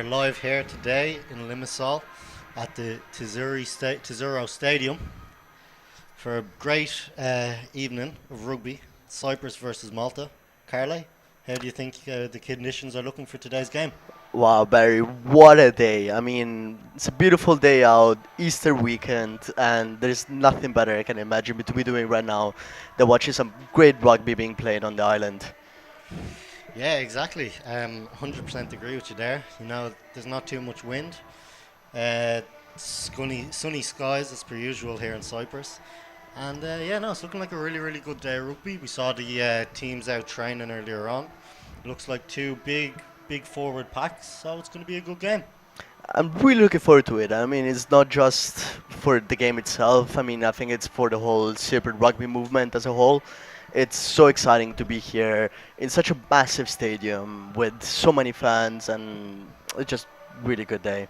live here today in Limassol at the Tsirio Stadium for a great evening of rugby. Cyprus versus Malta. Carly, how do you think the conditions are looking for today's game? Wow, Barry, what a day. I mean, it's a beautiful day out, Easter weekend, and there's nothing better I can imagine me to be doing right now than watching some great rugby being played on the island. Yeah, exactly. 100% agree with you there. There's not too much wind. Uh, sunny skies as per usual here in Cyprus. And yeah, no, it's looking like a really, really good day of rugby. We saw the teams out training earlier on. Looks like two big forward packs, so it's going to be a good game. I'm really looking forward to it. I mean, it's not just for the game itself. I mean, I think it's for the whole Cypriot rugby movement as a whole. It's so exciting to be here in such a massive stadium with so many fans, and it's just really good day.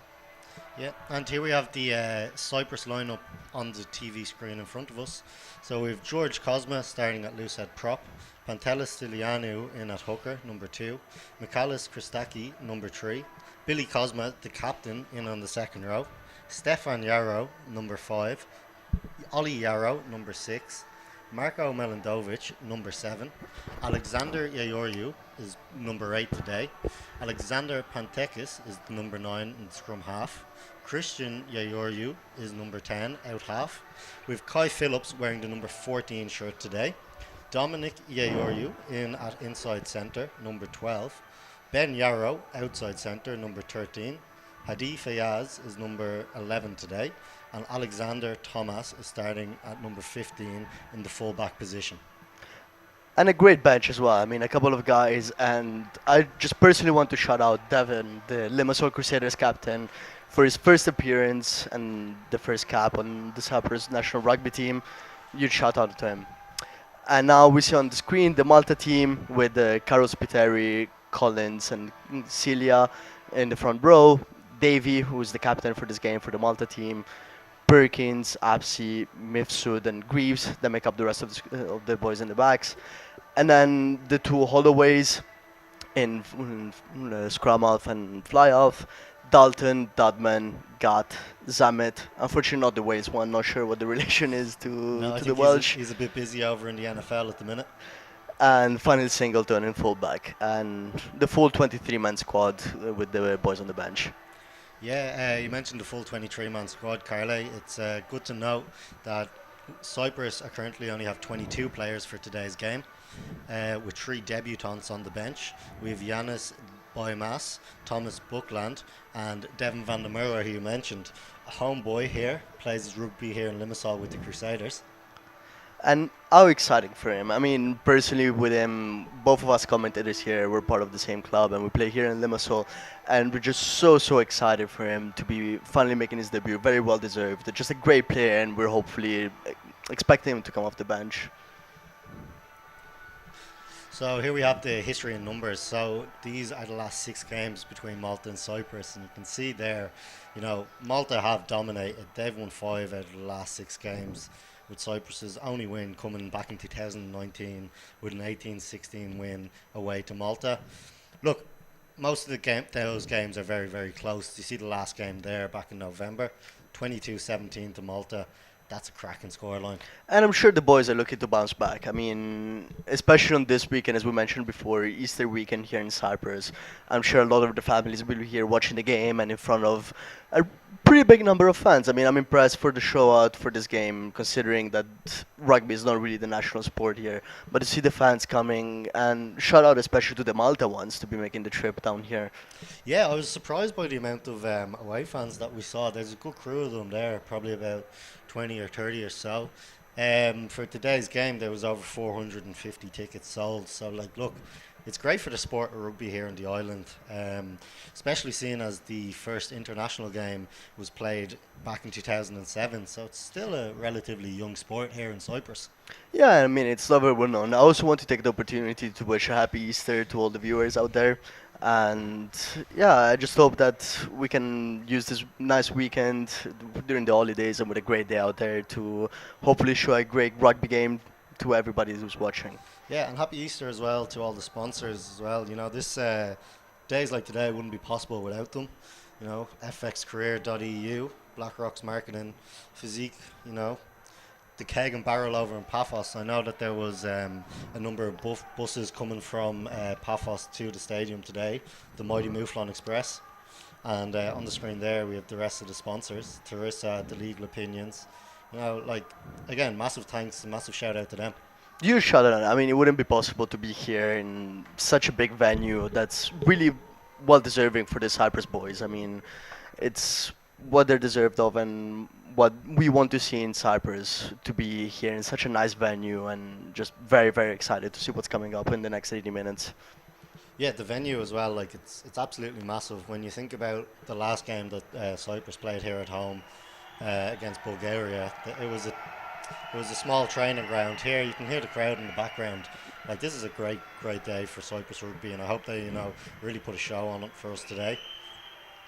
Yeah, and here we have the Cyprus lineup on the TV screen in front of us. So we have George Cosma starting at loosehead prop, Pantelis Stilianou in at hooker, number 2, Michalis Christaki, number 3, Billy Cosma, the captain, in on the second row, Stefan Yarrow, number 5, Ollie Yarrow, number 6, Marko Melandovic, number 7, Alexander Yayoryu is number 8 today, Alexander Pantekis is number 9 in scrum half, Christian Yayoryu is number 10 out half, we've Kai Phillips wearing the number 14 shirt today, Dominic Yayoryu in at inside centre, number 12, Ben Yarrow outside centre, number 13, Hadi Fayaz is number 11 today, and Alexander Thomas is starting at number 15 in the fullback position. And a great bench as well. I mean, a couple of guys, and I just personally want to shout out Devon, the Limassol Crusaders captain, for his first appearance and the first cap on the Cyprus national rugby team. Huge shout out to him. And now we see on the screen the Malta team with Carlos Piteri, Collins, and Celia in the front row. Davy, who is the captain for this game for the Malta team. Perkins, Apsi, Mifsud, and Greaves that make up the rest of the boys in the backs. And then the two holloways in scrum half and fly half. Dalton, Dudman, Gat, Zamet. Unfortunately, not the Wales one. Not sure what the relation is No, I to the think Welsh. he's a bit busy over in the NFL at the minute. And Funnel Singleton in fullback. And the full 23-man squad with the boys on the bench. Yeah, you mentioned the full 23-man squad, Carly. It's good to note that Cyprus are currently only have 22 players for today's game, with 3 debutants on the bench. We have Yanis Boymas, Thomas Buckland, and Devin van der Merwe, who you mentioned. A homeboy here, plays his rugby here in Limassol with the Crusaders. And how exciting for him. I mean, personally, with him, both of us commentators here, we're part of the same club and we play here in Limassol. And we're just so excited for him to be finally making his debut. Very well deserved. Just a great player, and we're hopefully expecting him to come off the bench. So here we have the history in numbers. So these are the last 6 games between Malta and Cyprus, and you can see there, Malta have dominated. They've won 5 out of the last 6 games, with Cyprus's only win coming back in 2019 with an 18-16 win away to Malta. Look, most of those games are very close. You see the last game there back in November, 22-17 to Malta. That's a cracking scoreline. And I'm sure the boys are looking to bounce back. I mean, especially on this weekend, as we mentioned before, Easter weekend here in Cyprus. I'm sure a lot of the families will be here watching the game and in front of a pretty big number of fans. I mean, I'm impressed for the show out for this game, considering that rugby is not really the national sport here. But to see the fans coming, and shout out especially to the Malta ones to be making the trip down here. Yeah, I was surprised by the amount of away fans that we saw. There's a good crew of them there, probably about 20 or 30 or so. For today's game, there was over 450 tickets sold. So, look, it's great for the sport of rugby here on the island, especially seeing as the first international game was played back in 2007. So it's still a relatively young sport here in Cyprus. Yeah, I mean, it's not very well known. I also want to take the opportunity to wish a happy Easter to all the viewers out there. And yeah, I just hope that we can use this nice weekend during the holidays and with a great day out there to hopefully show a great rugby game to everybody who's watching. Yeah, and happy Easter as well to all the sponsors as well. This days like today wouldn't be possible without them. FXcareer.eu, BlackRock's marketing, Physique, the keg and barrel over in Paphos. I know that there was a number of buses coming from Paphos to the stadium today, the Mighty Mouflon Express. And on the screen there, we have the rest of the sponsors, Teresa, the Legal Opinions. Again, massive thanks and massive shout out to them. You shut it. I mean, it wouldn't be possible to be here in such a big venue that's really well deserving for the Cyprus boys. I mean, it's what they're deserved of and what we want to see in Cyprus to be here in such a nice venue, and just very, very excited to see what's coming up in the next 80 minutes. Yeah, the venue as well. It's absolutely massive. When you think about the last game that Cyprus played here at home against Bulgaria, it was a small training ground. Here you can hear the crowd in the background. This is a great day for Cyprus rugby, and I hope they really put a show on it for us today.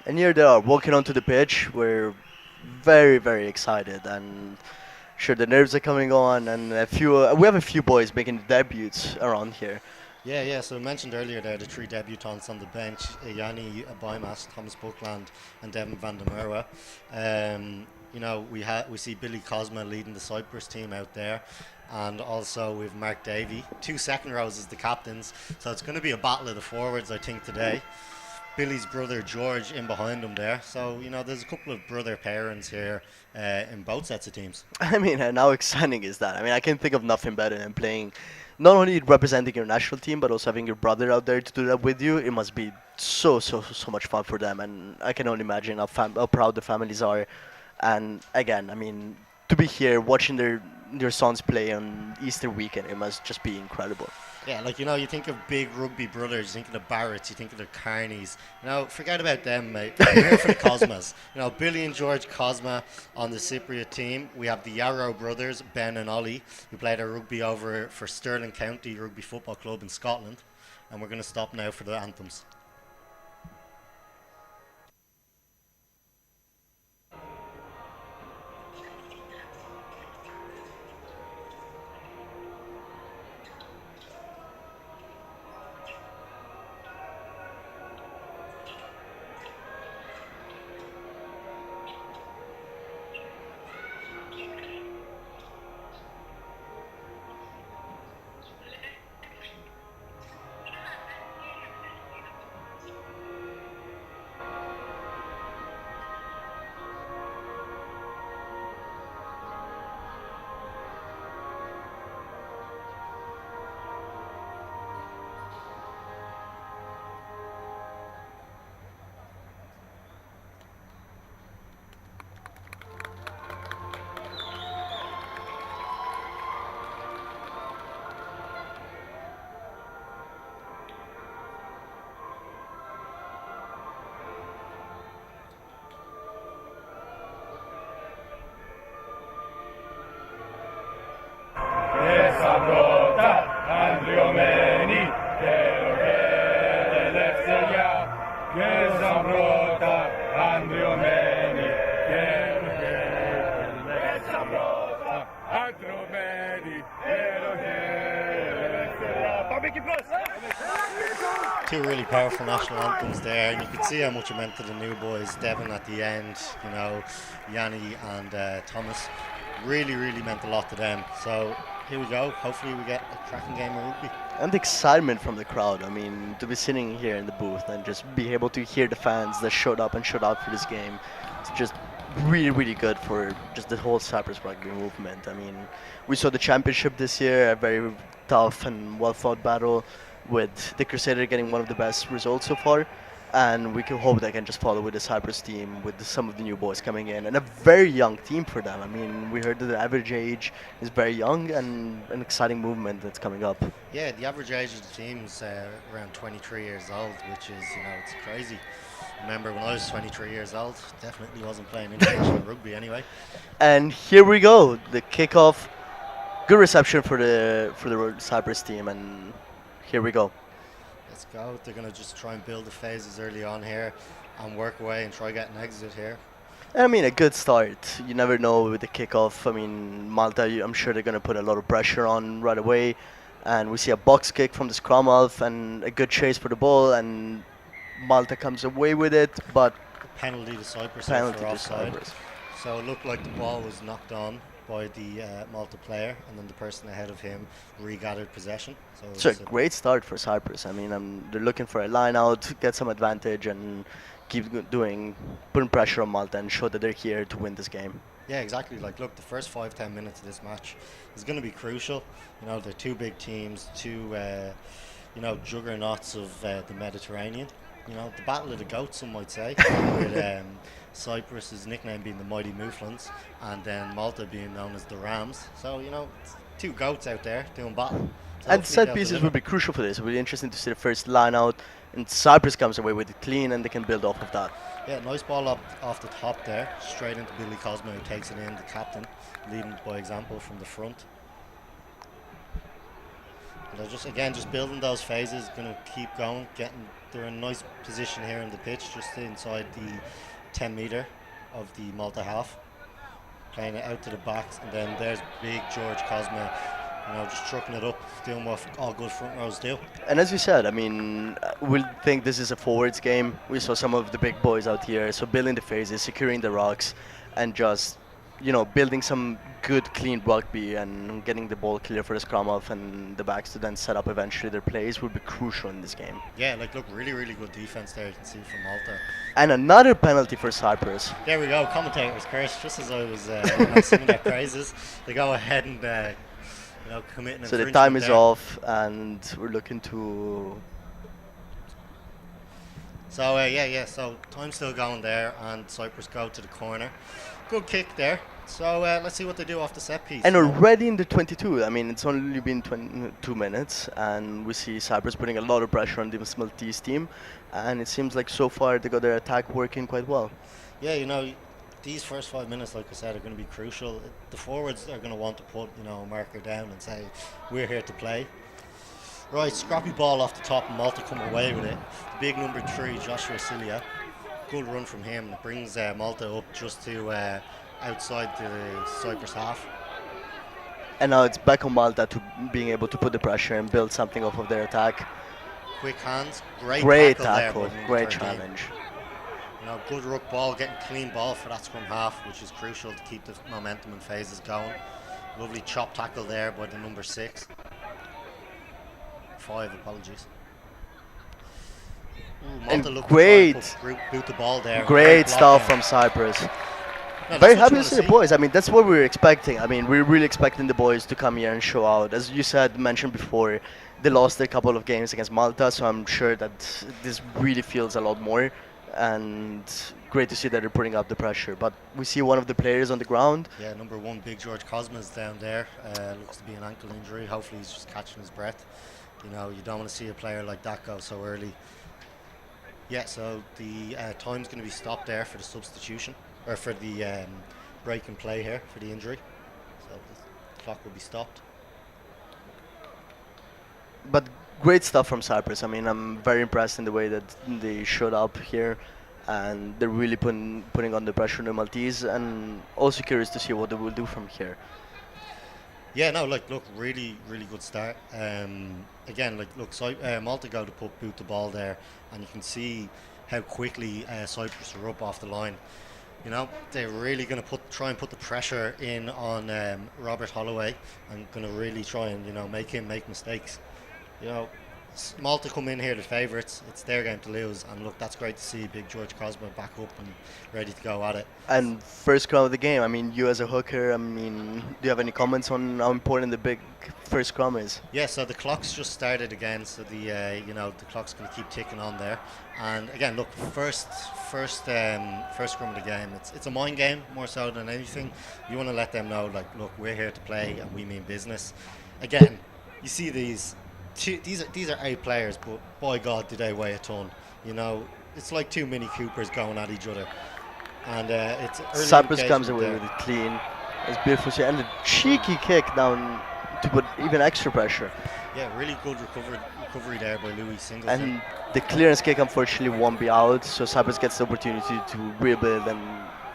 And here they are walking onto the pitch. We're very, very excited, and sure the nerves are coming on, and we have a few boys making debuts around here. Yeah. So I mentioned earlier there the three debutants on the bench: Yanni Abimas, Thomas Buckland, and Devin van der Merwe. We see Billy Cosma leading the Cyprus team out there, and also we've Mark Davey, 2 second rows as the captains. So it's going to be a battle of the forwards, I think, today. Billy's brother George in behind him there. So there's a couple of brother pairings here in both sets of teams. I mean, and how exciting is that? I mean, I can think of nothing better than playing, not only representing your national team, but also having your brother out there to do that with you. It must be so much fun for them, and I can only imagine how proud the families are. And again, I mean, to be here watching their sons play on Easter weekend, it must just be incredible. Yeah, you think of big rugby brothers, you think of the Barretts, you think of the Carneys. Forget about them, mate. We're here for the Cosmas. Billy and George Cosma on the Cypriot team. We have the Yarrow brothers, Ben and Ollie, who played our rugby over for Stirling County Rugby Football Club in Scotland. And we're going to stop now for the anthems. Two really powerful national anthems there, and you could see how much it meant to the new boys. Devin at the end, Yanni and Thomas, really meant a lot to them. So here we go. Hopefully we get a cracking game of rugby. And the excitement from the crowd. I mean, to be sitting here in the booth and just be able to hear the fans that showed up and showed out for this game, it's just really good for just the whole Cyprus rugby movement. I mean, we saw the championship this year, a very tough and well-fought battle, with the Crusader getting one of the best results so far, and we can hope they can just follow with the Cyprus team, with some of the new boys coming in, and a very young team for them. I mean, we heard that the average age is very young, and an exciting movement that's coming up. Yeah, the average age of the team is around 23 years old, which is, it's crazy. Remember when I was 23 years old, definitely wasn't playing international rugby anyway. And here we go, the kickoff. Good reception for the Cyprus team, and here we go. Let's go. They're going to just try and build the phases early on here and work away and try get an exit here. I mean, a good start. You never know with the kickoff. I mean, Malta, I'm sure they're going to put a lot of pressure on right away. And we see a box kick from the scrum half and a good chase for the ball. And Malta comes away with it, but Penalty to Cyprus there penalty for to offside. Cyprus. So it looked like the ball was knocked on by the Malta player, and then the person ahead of him regathered possession. So It's a it's a great start for Cyprus. I mean, they're looking for a line out, get some advantage, and putting pressure on Malta and show that they're here to win this game. Yeah, exactly. Like, look, the first 5-10 minutes of this match is going to be crucial. They're two big teams, two, juggernauts of the Mediterranean. The battle of the goats, some might say, with Cyprus's nickname being the Mighty Mouflons, and then Malta being known as the Rams. So, it's two goats out there doing battle. So And hopefully set they'll pieces deliver. will be crucial for this. It'll be interesting to see the first line out, and Cyprus comes away with it clean, and they can build off of that. Yeah, nice ball up off the top there, straight into Billy Cosmo, who takes it in, the captain, leading by example from the front. They're just building those phases, going to keep going, they're in a nice position here in the pitch, just inside the 10 metre of the Malta half, playing it out to the backs, and then there's big George Cosmo, just trucking it up, doing what all good front rows do. And as you said, I mean, we'll think this is a forwards game. We saw some of the big boys out here, so building the phases, securing the rocks, and just, building some good, clean rugby and getting the ball clear for the scrum off and the backs to then set up eventually their plays will be crucial in this game. Yeah, look, really, really good defense there, you can see from Malta. And another penalty for Cyprus. There we go, commentators curse, just as I was singing their praises. They go ahead and commit an So the infringement time is there. off, and we're looking to. So so time's still going there, and Cyprus go to the corner. Good kick there. So let's see what they do off the set piece. And already in the 22, I mean, it's only been 22 minutes, and we see Cyprus putting a lot of pressure on this Maltese team, and it seems like so far they got their attack working quite well. Yeah, these first 5 minutes, like I said, are going to be crucial. The forwards are going to want to put, a marker down and say, we're here to play. Right, scrappy ball off the top, and Malta come away with it. The big number 3, Joshua Tsirio. Good run from him. It brings Malta up just to outside the Cyprus half. And now it's back on Malta to being able to put the pressure and build something off of their attack. Quick hands, great tackle there by number great 13. challenge. Good ruck ball, getting clean ball for that scrum half, which is crucial to keep the momentum and phases going. Lovely chop tackle there by the number 6. 5, apologies. Ooh, Malta And look great- to try and boot the ball there. Great block stuff there. from Cyprus. No, Very that's what happy you to see wanna the boys. I mean, that's what we were expecting. I mean, we're really expecting the boys to come here and show out. As you mentioned before, they lost a couple of games against Malta, so I'm sure that this really feels a lot more. And great to see that they're putting up the pressure. But we see one of the players on the ground. Yeah, number 1, big George Cosmas down there. Looks to be an ankle injury. Hopefully he's just catching his breath. You don't want to see a player like that go so early. Yeah, so the time's going to be stopped there for the substitution, or for the break and play here for the injury. So the clock will be stopped. But great stuff from Cyprus. I mean, I'm very impressed in the way that they showed up here, and they're really putting on the pressure on the Maltese, and also curious to see what they will do from here. Yeah, no, look, really, really good start. Again, Malta go to boot the ball there, and you can see how quickly Cyprus are up off the line. They're really going to try and put the pressure in on Robert Holloway, and going to really try and make him make mistakes. Malta come in here the favourites. It's their game to lose, and look, that's great to see big George Cosmo back up and ready to go at it. And first scrum of the game. I mean, you as a hooker. I mean, do you have any comments on how important the big first scrum is? Yeah, so the clock's just started again, so the clock's going to keep ticking on there. And again, look, first scrum of the game. It's a mind game more so than anything. You want to let them know, like, look, we're here to play and we mean business. Again, you see these are 8 players, but by God, do they weigh a ton. It's like 2 Mini Coopers going at each other. And it's early Cyprus comes engagement away there. with it clean. It's beautiful. And a cheeky kick down to put even extra pressure. Yeah, really good recovery there by Louis Singleton. And the clearance kick unfortunately won't be out, so Cyprus gets the opportunity to rebuild and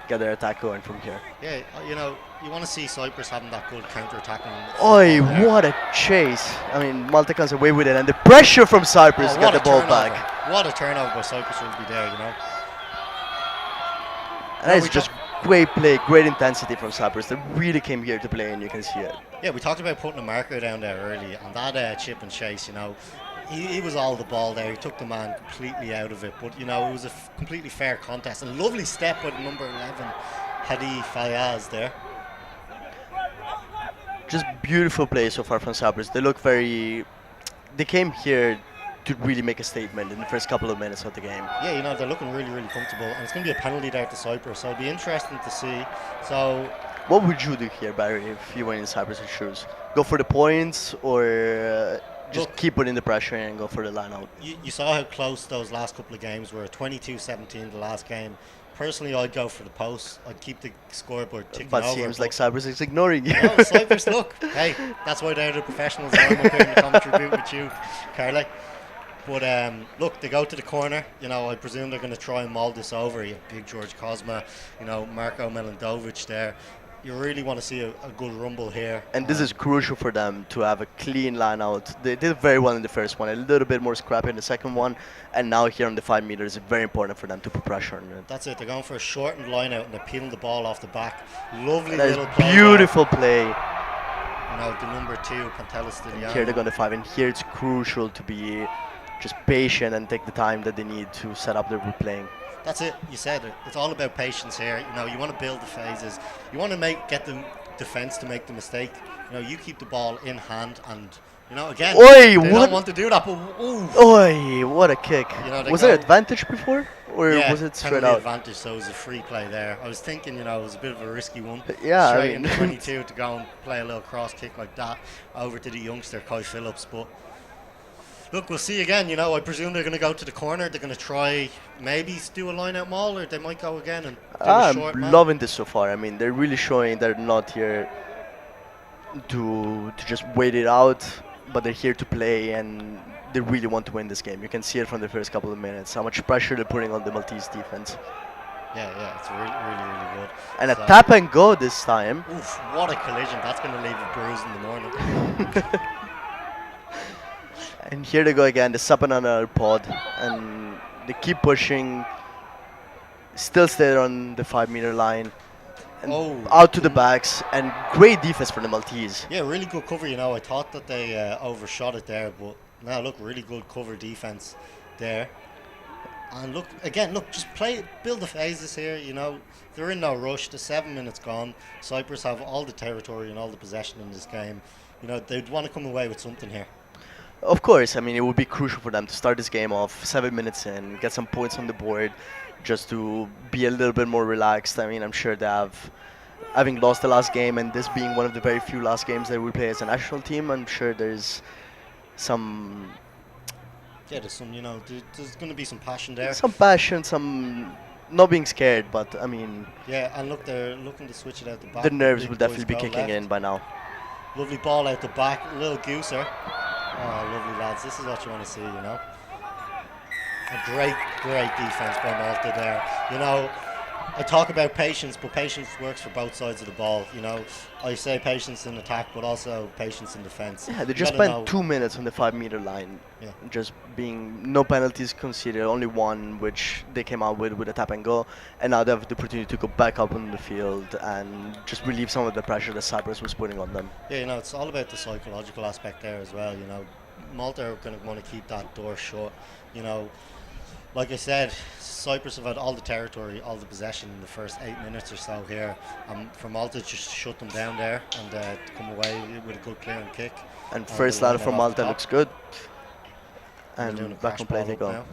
get their attack going from here. Yeah, you want to see Cyprus having that good counter-attacking Oi, football there. what a chase. I mean, Malta comes away with it, and the pressure from Cyprus Oh, got the ball turnover. back. What a turnover by Cyprus will be there, And that is just great play, great intensity from Cyprus. They really came here to play, and you can see it. Yeah, we talked about putting a marker down there early, and that chip and chase, he was all the ball there. He took the man completely out of it, but it was a completely fair contest. And lovely step by the number 11, Hadi Fayaz there. Just beautiful play so far from Cyprus. They look very. They came here to really make a statement in the first couple of minutes of the game. Yeah, they're looking really, really comfortable, and it's going to be a penalty there to Cyprus, so it'll be interesting to see. So, what would you do here, Barry, if you were in Cyprus' shoes? Go for the points, or just keep putting the pressure in and go for the line out? You saw how close those last couple of games were. 22-17 the last game. Personally, I'd go for the post. I'd keep the scoreboard ticking but over. Seems like Cyprus is ignoring you. No, Cyprus, look. Hey, that's why they're the professionals. I'm up here in the commentary booth with you, Carly. But look, they go to the corner. I presume they're going to try and maul this over. You have big George Kozma, Marko Melandovic there. You really want to see a good rumble here. And this is crucial for them to have a clean line out. They did very well in the first one, a little bit more scrappy in the second one, and now here on the 5 meters, it's very important for them to put pressure on it. That's it. They're going for a shortened line out and they're peeling the ball off the back. Lovely That little is play. Beautiful play. The number 2, Pantelis Tsirio. Here they're going to 5, and here it's crucial to be just patient and take the time that they need to set up their replaying. That's it. You said it. It's all about patience here. You want to build the phases. You want to get the defense to make the mistake. You keep the ball in hand, and again, they don't want to do that. But Oi, what a kick! Was there advantage before, or was it straight out? Advantage, so it was a free play there. I was thinking, it was a bit of a risky one. Yeah, straight into 22 to go and play a little cross kick like that over to the youngster Kai Phillips, but. Look, we'll see again. I presume they're going to go to the corner. They're going to try maybe do a line-out maul, or they might go again and do a short man. I'm loving this so far. I mean, they're really showing they're not here to just wait it out, but they're here to play, and they really want to win this game. You can see it from the first couple of minutes, how much pressure they're putting on the Maltese defense. Yeah, it's really, really, really good. And a tap and go this time. Oof, what a collision. That's going to leave a bruise in the morning. And here they go again, they're supping on our pod, and they keep pushing, still stay on the 5 meter line, and out to the backs, and great defense for the Maltese. Yeah, really good cover, I thought that they overshot it there, but now look, really good cover defense there. And just build the phases here, they're in no rush, the 7 minutes gone, Cyprus have all the territory and all the possession in this game, they'd want to come away with something here. Of course, I mean, it would be crucial for them to start this game off 7 minutes in, get some points on the board, just to be a little bit more relaxed. I mean, I'm sure they having lost the last game, and this being one of the very few last games that we play as a national team, I'm sure there's some... Yeah, there's some, there's going to be some passion there. Some passion, some... Not being scared, but, I mean... Yeah, and look, they're looking to switch it out the back. The nerves will definitely be kicking in by now. Lovely ball out the back, a little gooser. Oh, lovely lads. This is what you want to see, A great, great defense by Malta there. I talk about patience, but patience works for both sides of the ball. I say patience in attack, but also patience in defense. Yeah, they just spent 2 minutes on the 5 meter line. Yeah. Just being no penalties considered, only one which they came out with a tap and go. And now they have the opportunity to go back up on the field and just relieve some of the pressure that Cyprus was putting on them. Yeah, it's all about the psychological aspect there as well. Malta are going to want to keep that door shut. Like I said, Cyprus have had all the territory, all the possession in the first 8 minutes or so here. For Malta just shut them down there and to come away with a good clearing kick. And first ladder from Malta looks good. And back on play they go.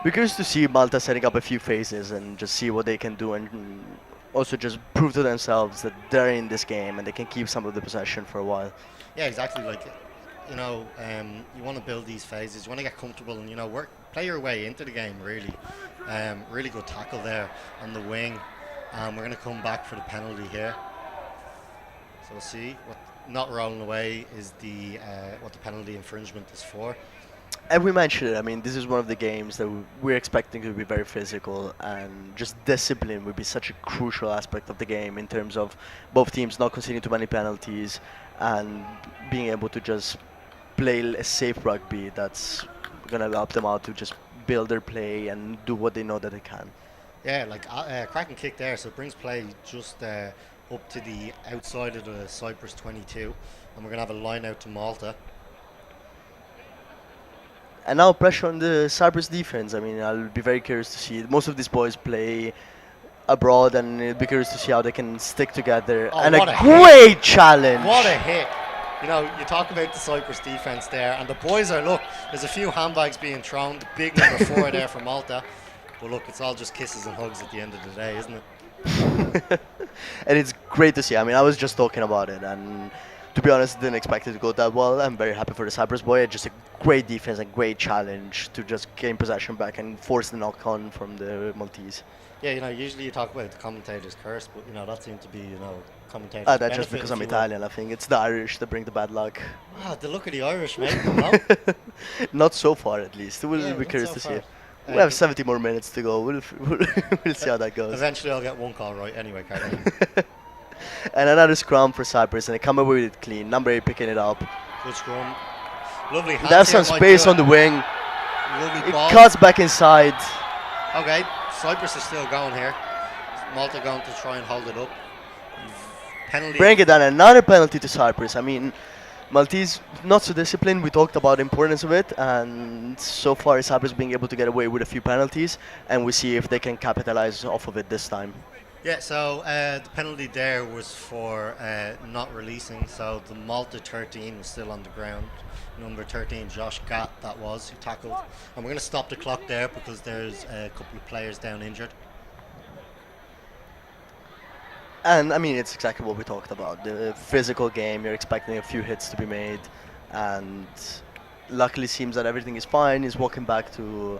We're curious to see Malta setting up a few phases and just see what they can do, and also just prove to themselves that they're in this game and they can keep some of the possession for a while. Yeah, exactly. You want to build these phases. You want to get comfortable and play your way into the game. Really, really good tackle there on the wing. We're going to come back for the penalty here. So we'll see what not rolling away is the what the penalty infringement is for. And we mentioned it. I mean, this is one of the games that we're expecting to be very physical, and just discipline would be such a crucial aspect of the game in terms of both teams not conceding too many penalties and being able to just play a safe rugby that's gonna help them out to just build their play and do what they know that they can. Yeah, like cracking kick there, so it brings play just up to the outside of the Cyprus 22, and we're gonna have a line out to Malta. And now pressure on the Cyprus defense. I mean, I'll be very curious to see. Most of these boys play abroad, and it'll be curious to see how they can stick together. Oh, And a what a hit! great challenge. What a hit! You know, you talk about the Cyprus defense there, and the boys are look. There's a few handbags being thrown. The big number 4 there for Malta, but look, it's all just kisses and hugs at the end of the day, isn't it? And it's great to see. I mean, I was just talking about it, and to be honest, didn't expect it to go that well. I'm very happy for the Cyprus boy. Just a great defense and great challenge to just gain possession back and force the knock on from the Maltese. Yeah, you know, usually you talk about the commentator's curse, but you know that seemed to be commentator's That's just benefit, because if I'm you will. Italian. I think it's the Irish that bring the bad luck. Ah, the look of the Irish, mate. No? Not so far, at least. We'll Yeah, be not curious so to see far. it. We have G- 70 more minutes to go. We'll see how that goes. Eventually, I'll get one call right anyway, Carly. And another scrum for Cyprus, and they come away with it clean. Number 8 picking it up. Good scrum. Lovely hands They have here, some might space do on it. the wing. Lovely It ball. cuts back inside. Okay, Cyprus is still going here. Malta going to try and hold it up. Penalty. Bring it down. Another penalty to Cyprus. I mean, Maltese not so disciplined. We talked about the importance of it, and so far Cyprus being able to get away with a few penalties, and we see if they can capitalize off of it this time. Yeah, so the penalty there was for not releasing. So the Malta 13 was still on the ground. Number 13, Josh Gatt, that was, who tackled. And we're going to stop the clock there because there's a couple of players down injured. And I mean, it's exactly what we talked about. The physical game, you're expecting a few hits to be made, and luckily seems that everything is fine. He's walking back to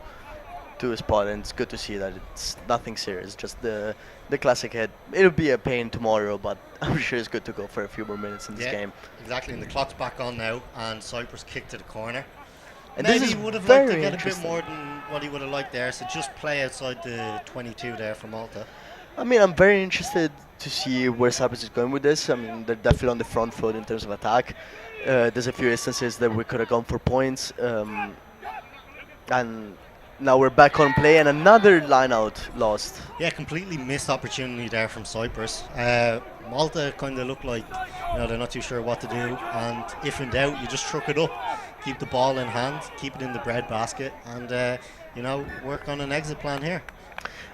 his spot, and it's good to see that it's nothing serious, just the classic hit. It'll be a pain tomorrow, but I'm sure it's good to go for a few more minutes in this Yeah, game. exactly. And the clock's back on now, and Cyprus kicked to the corner. And Maybe this he is would have liked to very get a bit interesting. more than what he would have liked there. So just play outside the 22 there for Malta. I mean, I'm very interested to see where Cyprus is going with this. I mean, they're definitely on the front foot in terms of attack. There's a few instances that we could have gone for points, and now we're back on play, and another line out lost. Yeah, completely missed opportunity there from Cyprus. Malta kind of look like they're not too sure what to do, and if in doubt, you just truck it up, keep the ball in hand, keep it in the bread basket, and work on an exit plan here.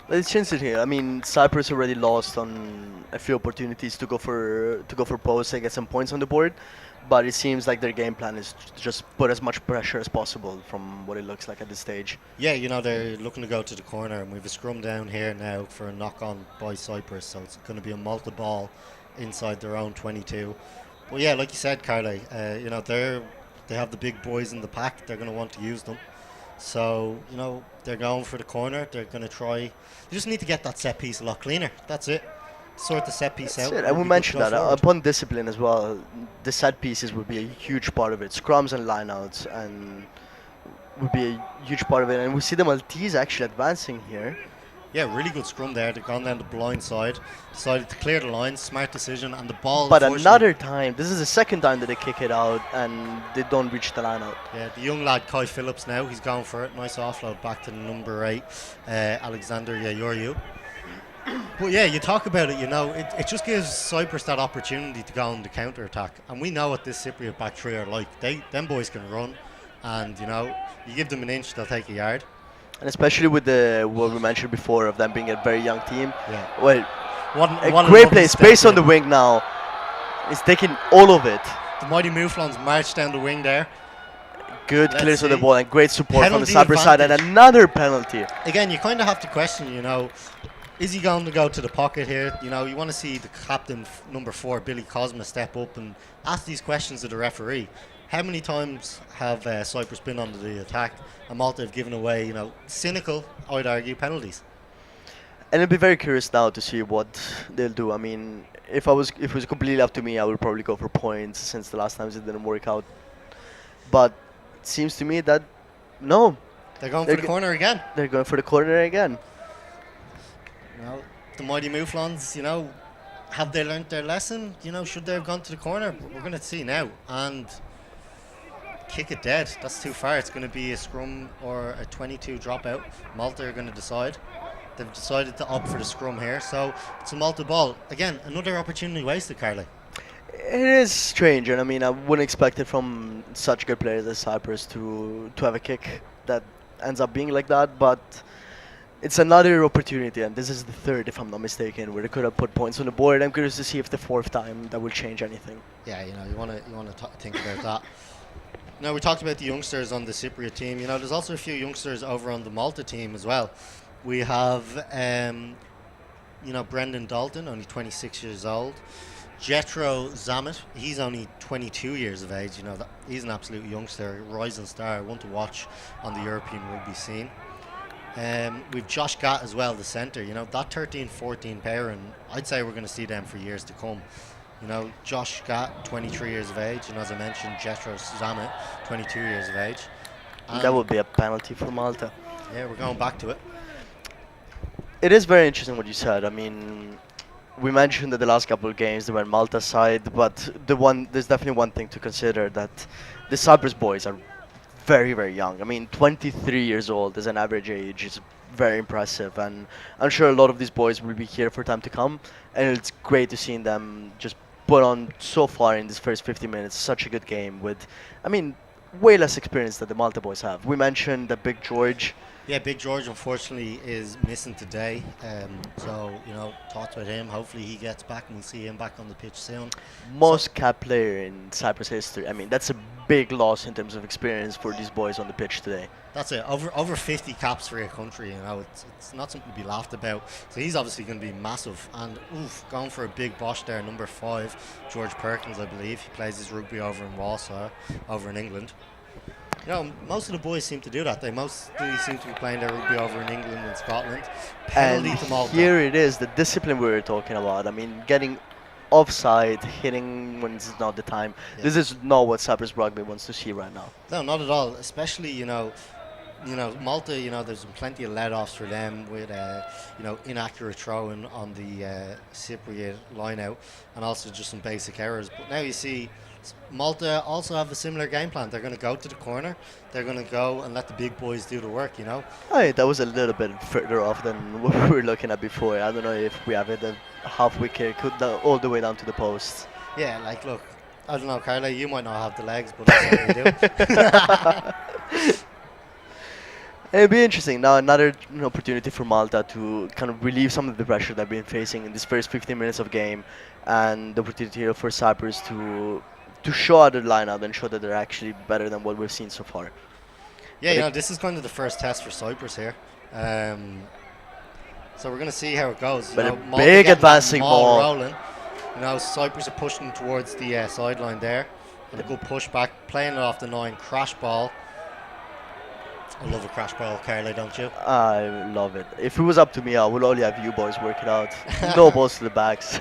Let's change it here. I mean, Cyprus already lost on a few opportunities to go for posts and get some points on the board, but it seems like their game plan is to just put as much pressure as possible from what it looks like at this stage. Yeah, they're looking to go to the corner, and we have a scrum down here now for a knock on by Cyprus, so it's going to be a Malta ball inside their own 22. But yeah, like you said, Carly, they have the big boys in the pack. They're going to want to use them. So, they're going for the corner. They're going to try. They just need to get that set piece a lot cleaner. That's it. Sort the set piece That's out. it. We'll And we be good to mentioned go that forward. upon discipline as well, the set pieces would be a huge part of it. Scrums and lineouts and would be a huge part of it. And we see the Maltese actually advancing here. Yeah, really good scrum there. They've gone down the blind side, decided to clear the line. Smart decision, and the ball. But unfortunately- another time, this is the second time that they kick it out and they don't reach the lineout. Yeah, the young lad Kai Phillips now. He's going for it. Nice offload back to the number 8, Alexander Yayoryu. But yeah, you talk about it. It just gives Cyprus that opportunity to go on the counter attack, and we know what this Cypriot back three are like. Them boys can run, and you give them an inch, they'll take a yard. And especially with what we mentioned before of them being a very young team. Yeah. Well, What a what great lovely play, step space on in. the wing now. He's taking all of it. The mighty Mouflons march down the wing there. Good Let's clears of the see. ball and great support from the Penalty Cyprus side, and advantage. another penalty. Again, you kind of have to question, is he going to go to the pocket here? You want to see the captain, number 4, Billy Cosma, step up and ask these questions of the referee. How many times have Cyprus been under the attack and Malta have given away, cynical, I'd argue, penalties? And I'd be very curious now to see what they'll do. I mean, if it was completely up to me, I would probably go for points since the last times it didn't work out. But it seems to me that No, They're going they're for the g- corner again. they're going for the corner again. You know, the mighty Mouflons, have they learnt their lesson? Should they have gone to the corner? We're going to see now. And kick it dead. That's too far. It's going to be a scrum or a 22 dropout. Malta are going to decide. They've decided to opt for the scrum here. So it's a Malta ball. Again, another opportunity wasted, Carly. It is strange, and I mean, I wouldn't expect it from such good players as Cyprus to have a kick that ends up being like that. But it's another opportunity, and this is the third, if I'm not mistaken, where they could have put points on the board. I'm curious to see if the fourth time that will change anything. Yeah, you want to think about that. Now, we talked about the youngsters on the Cypriot team. There's also a few youngsters over on the Malta team as well. We have, Brendan Dalton, only 26 years old. Jetro Zamet, he's only 22 years of age. He's an absolute youngster, rising star, one to watch on the European rugby scene. We've Josh Gatt as well, the centre. That 13-14 pair, and I'd say we're going to see them for years to come. Josh Gatt, 23 years of age, and as I mentioned, Jetro Zamet, 22 years of age. And That would be a penalty for Malta. yeah, we're going back to it. It is very interesting what you said. I mean, we mentioned that the last couple of games they were Malta's side, but there's definitely one thing to consider, that the Cyprus boys are very, very young. I mean, 23 years old is an average age. It's very impressive, and I'm sure a lot of these boys will be here for time to come, and it's great to see them just put on so far in this first 50 minutes such a good game with, I mean, way less experience that the Malta boys have. We mentioned that Big George. Yeah, Big George unfortunately is missing today. So, thoughts about him. Hopefully he gets back and we'll see him back on the pitch soon. Most capped player in Cyprus history. I mean, that's a big loss in terms of experience for these boys on the pitch today. That's it. Over 50 caps for your country, it's not something to be laughed about. So he's obviously going to be massive. And going for a big bosh there, number 5, George Perkins, I believe. He plays his rugby over in Warsaw, over in England. Most of the boys seem to do that. They mostly seem to be playing their rugby over in England and Scotland. And Penalty to Malta. here it is, the discipline we were talking about. I mean, getting offside, hitting when it's not the time. Yeah. This is not what Cyprus rugby wants to see right now. No, not at all. Especially, Malta, there's been plenty of let-offs for them with, inaccurate throwing on the Cypriot line-out, and also just some basic errors. But now you see Malta also have a similar game plan. They're going to go to the corner. They're going to go and let the big boys do the work, That was a little bit further off than what we were looking at before. I don't know if we have it a halfway kick all the way down to the post. Yeah, look, I don't know, Carla, you might not have the legs, but that's what we do. It'll be interesting. Now another opportunity for Malta to kind of relieve some of the pressure they've been facing in this first 15 minutes of game, and the opportunity here for Cyprus to show other line out and show that they're actually better than what we've seen so far. Yeah, this is kind of the first test for Cyprus here. So we're going to see how it goes. But a Malta big getting that advancing maul ball. rolling. Cyprus are pushing towards the sideline there. And a good push back, playing it off the 9, crash ball. I love a crash ball, Carla, don't you? I love it. If it was up to me, I would only have you boys work it out. No balls to the backs.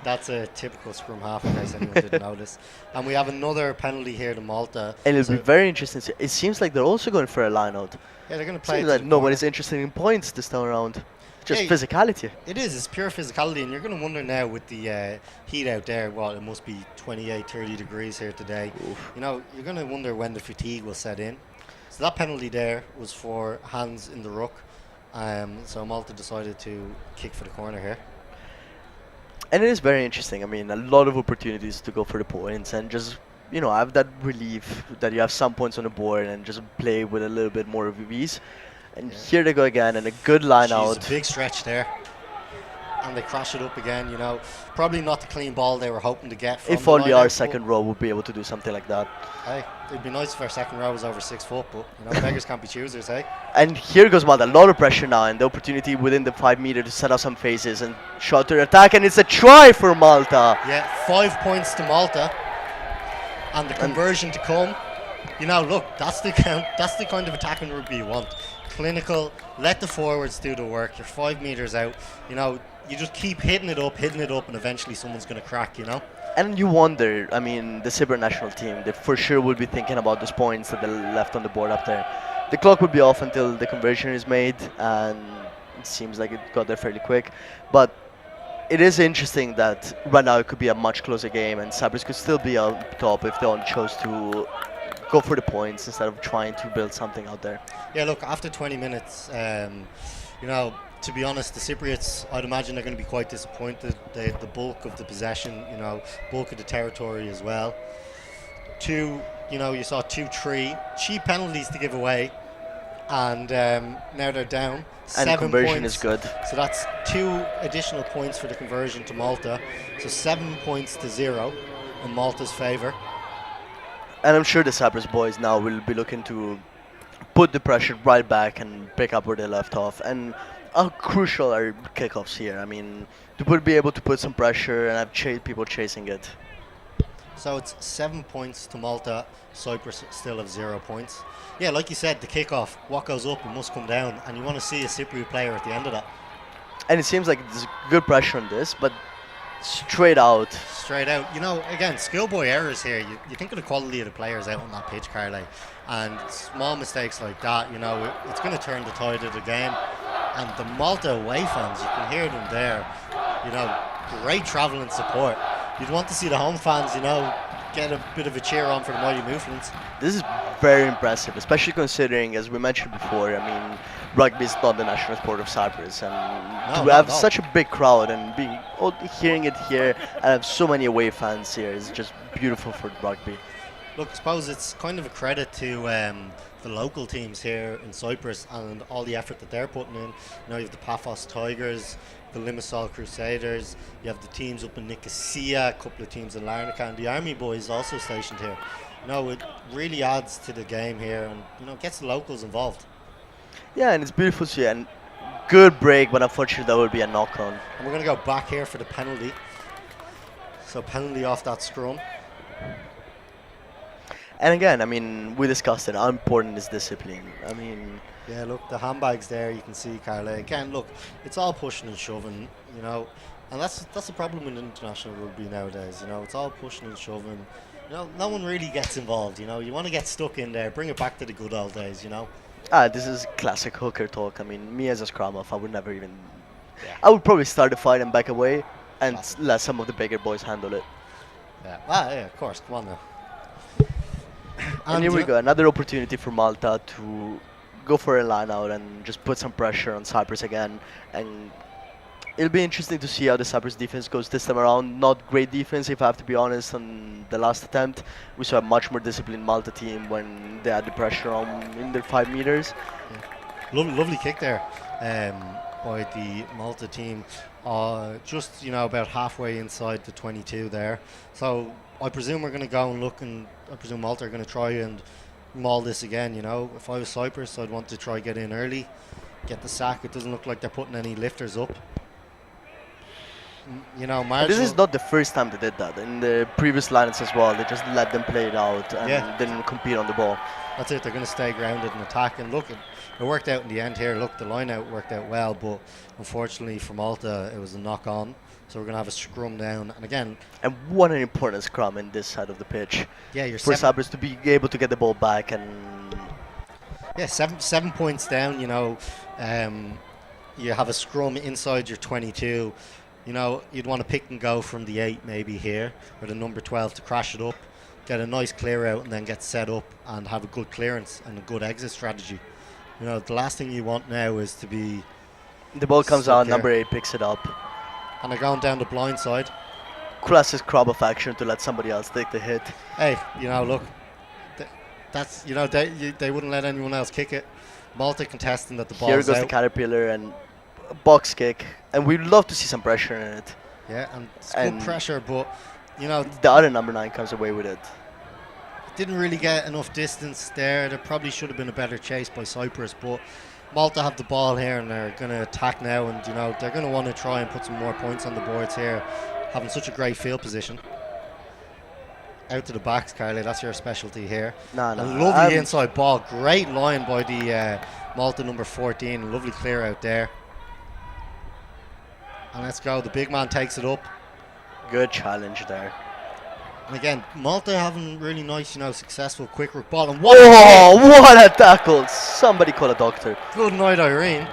That's a typical scrum half, in case anyone didn't notice. And we have another penalty here to Malta. And it'll be very interesting. It seems like they're also going for a line out. Yeah, they're going to play Seems it to like the nobody's corner. interested in points this time around. Just Yeah, physicality. It is. It's pure physicality, and you're going to wonder now with the heat out there. Well, it must be 28, 30 degrees here today. Oof. You're going to wonder when the fatigue will set in. So that penalty there was for hands in the ruck. So Malta decided to kick for the corner here. And it is very interesting. I mean, a lot of opportunities to go for the points and just, have that relief that you have some points on the board and just play with a little bit more of ease. And Yeah. here they go again, and a good line Jeez, out. a big stretch there. And they crash it up again, Probably not the clean ball they were hoping to get from If the only line our out, second row would be able to do something like that. but, hey, it'd be nice if our second row was over 6 foot, but, beggars can't be choosers, hey? And here goes Malta. A lot of pressure now, and the opportunity within the 5 meter to set up some phases and shot to attack, and it's a try for Malta. Yeah, 5 points to Malta. And the conversion to come. Look, that's the kind of attacking rugby you want. Clinical, let the forwards do the work. You're 5 meters out. You just keep hitting it up, and eventually someone's going to crack, And you wonder, I mean, the Cyprus national team, they for sure will be thinking about those points that they left on the board up there. The clock will be off until the conversion is made, and it seems like it got there fairly quick. But it is interesting that right now it could be a much closer game, and Cyprus could still be on top if they only chose to go for the points instead of trying to build something out there. Yeah, look, after 20 minutes, you know, to be honest, the Cypriots, I'd imagine they're going to be quite disappointed. They had the bulk of the possession, you know, bulk of the territory as well. You saw 2-3 cheap penalties to give away, and now they're down. And 7 conversion points. is good. So that's 2 additional points for the conversion to Malta. So 7 points to 0 in Malta's favour. And I'm sure the Cyprus boys now will be looking to put the pressure right back and pick up where they left off. And how crucial are kickoffs here? I mean, be able to put some pressure and have people chasing it. So it's 7 points to Malta. Cyprus still have 0 points. Yeah, like you said, the kickoff, what goes up, it must come down. And you want to see a Cypriot player at the end of that. And it seems like there's good pressure on this, but straight out. Straight out. You know, again, schoolboy errors here. You think of the quality of the players out on that pitch, Carly. And small mistakes like that, you know, it's going to turn the tide of the game. And the Malta away fans, you can hear them there. You know, great travelling support. You'd want to see the home fans, you know, get a bit of a cheer on for the mighty Movements. This is very impressive, especially considering, as we mentioned before, I mean, rugby is not the national sport of Cyprus, and No, to not have at all. such a big crowd and hearing it here and have so many away fans here is just beautiful for rugby. Look, I suppose it's kind of a credit to the local teams here in Cyprus and all the effort that they're putting in. You know, you have the Paphos Tigers, the Limassol Crusaders, you have the teams up in Nicosia, a couple of teams in Larnaca, and the Army boys also stationed here. You know, it really adds to the game here and, you know, gets the locals involved. Yeah, and it's beautiful to see, and good break, but unfortunately that will be a knock-on. And we're going to go back here for the penalty. So penalty off that scrum. And again, I mean, we discussed it, how important is discipline. I mean, Yeah, look, the handbags there, you can see, Carla. Again, look, it's all pushing and shoving, you know, and that's the problem in international rugby nowadays, you know, it's all pushing and shoving. You know, no one really gets involved, you know, you want to get stuck in there, bring it back to the good old days, you know. this is classic hooker talk. I mean, me as a scrum off, I would never even... Yeah. I would probably start the fight and back away and Classic. let some of the bigger boys handle it. Yeah, yeah, of course, come on now. And here we go, another opportunity for Malta to go for a line out and just put some pressure on Cyprus again. And it'll be interesting to see how the Cyprus defense goes this time around. Not great defense, if I have to be honest, on the last attempt. We saw a much more disciplined Malta team when they had the pressure on in their 5 meters. Lovely kick there by the Malta team. Just, you know, about halfway inside the 22 there. So I presume we're going to go and look, and I presume Malta are going to try and maul this again, you know. If I was Cyprus, I'd want to try get in early, get the sack. It doesn't look like they're putting any lifters up. You know, And this is not the first time they did that. In the previous lineups as well, they just let them play it out and didn't compete on the ball. That's it, they're going to stay grounded and attack. And look, it worked out in the end here. Look, the line out worked out well, but unfortunately for Malta, it was a knock on. So we're going to have a scrum down. And again, And what an important scrum in this side of the pitch. yeah, you're For Cyprus to be able to get the ball back and... Yeah, seven points down, you know. You have a scrum inside your 22. You know, you'd want to pick and go from the 8 maybe here, or the number 12 to crash it up, get a nice clear out, and then get set up and have a good clearance and a good exit strategy. You know, the last thing you want now is to be... The ball comes Stuck out, here. number 8 picks it up. And they're going down the blind side. Classic crop of action to let somebody else take the hit. Hey, you know, look, that's, you know, they wouldn't let anyone else kick it. Malta contesting that the ball's Here goes the out. Caterpillar and a box kick. And we'd love to see some pressure in it. Yeah, and it's good And- pressure, but, you know, The other number 9 comes away with it. didn't really get enough distance there. There probably should have been a better chase by Cyprus, but Malta have the ball here and they're going to attack now, and you know they're going to want to try and put some more points on the boards here, having such a great field position. Out to the backs, Carly, that's your specialty here. No, A lovely inside ball, great line by the Malta number 14, lovely clear out there. And let's go, the big man takes it up. Good challenge there. And again, Malta having really nice, successful quick work ball. And What a tackle! Somebody call a doctor. good night, Irene.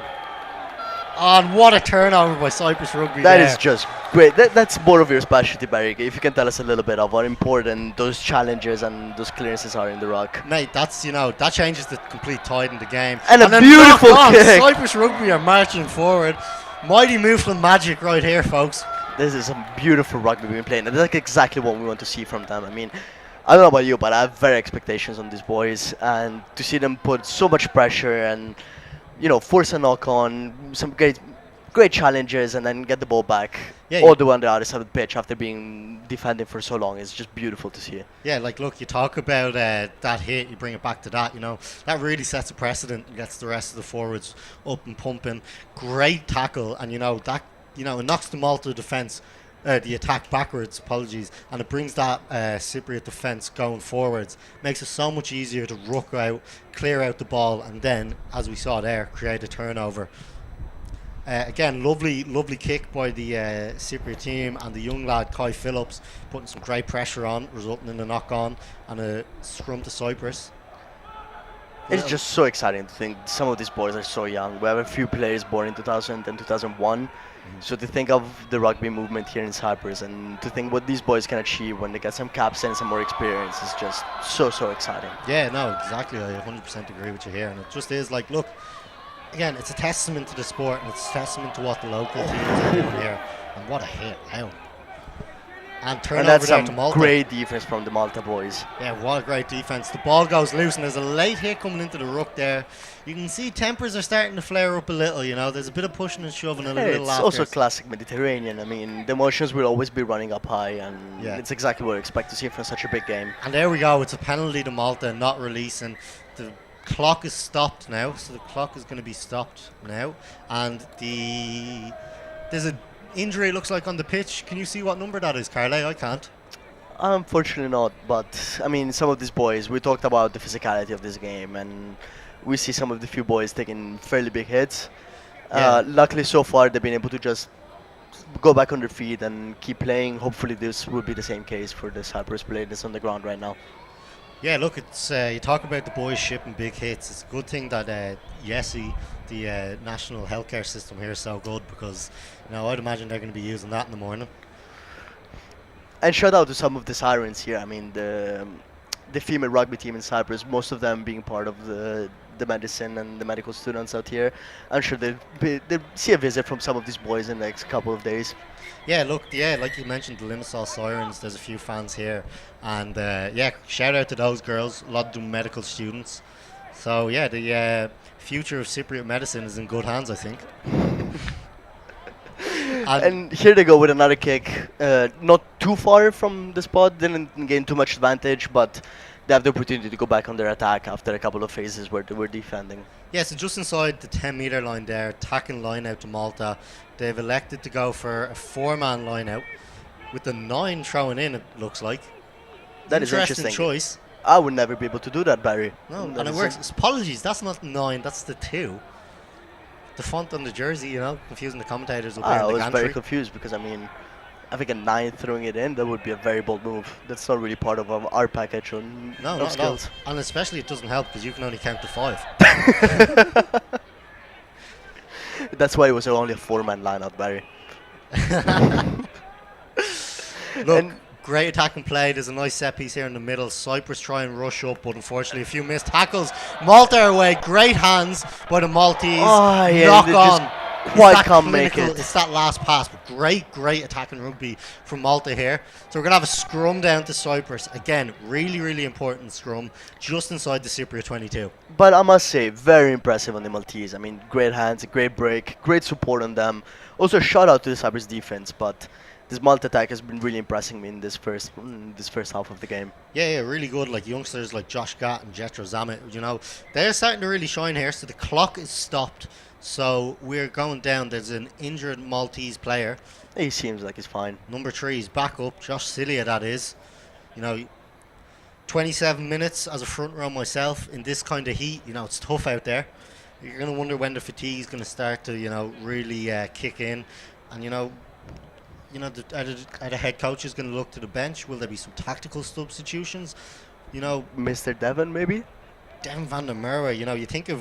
And what a turnover by Cyprus Rugby That there. is just great. That's more of your specialty, Barry. If you can tell us a little bit of how important those challenges and those clearances are in the ruck. Mate, that changes the complete tide in the game. And a then beautiful knock on. kick. Cyprus Rugby are marching forward. Mighty Mifflin magic right here, folks. This is some beautiful rugby we've been playing. And that's like exactly what we want to see from them. I mean, I don't know about you, but I have very expectations on these boys. And to see them put so much pressure and, force a knock on, some great challenges, and then get the ball back Yeah, all the way on the other side of the pitch after being defending for so long. It's just beautiful to see. Yeah, look, you talk about that hit, you bring it back to that, that really sets a precedent and gets the rest of the forwards up and pumping. Great tackle, and it knocks the Malta defence, the attack backwards, apologies, and it brings that Cypriot defence going forwards. Makes it so much easier to ruck out, clear out the ball, and then, as we saw there, create a turnover. Again, lovely kick by the Cypriot team, and the young lad Kai Phillips putting some great pressure on, resulting in a knock on and a scrum to Cyprus. It's just so exciting to think some of these boys are so young. We have a few players born in 2000 and 2001. So to think of the rugby movement here in Cyprus and to think what these boys can achieve when they get some caps and some more experience is just so exciting. Yeah, no, exactly. I 100% agree with you here. And it just is look, again, it's a testament to the sport, and it's a testament to what the local teams are doing here. And what a hit, wow. And turnover that's there some to Malta. great defense from the Malta boys. Yeah, what a great defence. The ball goes loose, and there's a late hit coming into the ruck there. You can see tempers are starting to flare up a little, There's a bit of pushing and shoving and a little It's laughter. also classic Mediterranean. I mean, the emotions will always be running up high, and Yeah. it's exactly what we expect to see from such a big game. And there we go. It's a penalty to Malta, not releasing. The clock is stopped now, so the clock is going to be stopped now. And there's an injury, it looks like, on the pitch. Can you see what number that is, Carly? I can't. Unfortunately not, but I mean, some of these boys, we talked about the physicality of this game, and we see some of the few boys taking fairly big hits. Yeah. Luckily, so far, they've been able to just go back on their feet and keep playing. Hopefully, this will be the same case for the Cyprus player that's on the ground right now. Yeah, look, it's you talk about the boys shipping big hits. It's a good thing that YESI, the national healthcare system here, is so good, because I'd imagine they're going to be using that in the morning. And shout out to some of the sirens here. I mean, the female rugby team in Cyprus, most of them being part of the medicine and the medical students out here. I'm sure they'll see a visit from some of these boys in the next couple of days. Yeah, look, like you mentioned, the Limassol Sirens, there's a few fans here. And shout out to those girls, a lot of them medical students. So yeah, the future of Cypriot medicine is in good hands, I think. And here they go with another kick. Not too far from the spot, didn't gain too much advantage, but they have the opportunity to go back on their attack after a couple of phases where they were defending. Yeah, so just inside the 10-metre line there, attacking line out to Malta. They've elected to go for a 4-man line out with the 9 thrown in, it looks like. That is interesting. Choice. I would never be able to do that, Barry. No, That and it is works. Apologies, that's not 9, that's the 2. The font on the jersey, confusing the commentators up here I in the was gantry. very confused because, I mean, I think a 9 throwing it in, that would be a very bold move. That's not really part of our package on No, of not at all. skills. And especially it doesn't help because you can only count to 5. That's why it was only a 4-man lineup, Barry. Look, And- great attack and play. There's a nice set piece here in the middle. Cyprus try and rush up, but unfortunately a few missed tackles. Malta away. Great hands by the Maltese. Oh, yeah, Knock they on. just quite that can't make clinical- it. It's that last pass. But great attacking rugby from Malta here. So we're going to have a scrum down to Cyprus. Again, really important scrum just inside the Cypriot 22. But I must say, very impressive on the Maltese. I mean, great hands, great break, great support on them. Also, shout out to the Cyprus defense, but this Malta attack has been really impressing me in this first half of the game. Yeah, really good. Like youngsters like Josh Gatt and Jetro Zamet, they're starting to really shine here. So the clock is stopped. So we're going down. There's an injured Maltese player. He seems like he's fine. Number 3 is back up. Josh Cilia, that is. 27 minutes as a front row myself in this kind of heat. It's tough out there. You're going to wonder when the fatigue is going to start to, really kick in. And, are the head coaches going to look to the bench? Will there be some tactical substitutions? You know, Mr. Devon, maybe? Dan Van der Merwe, you think of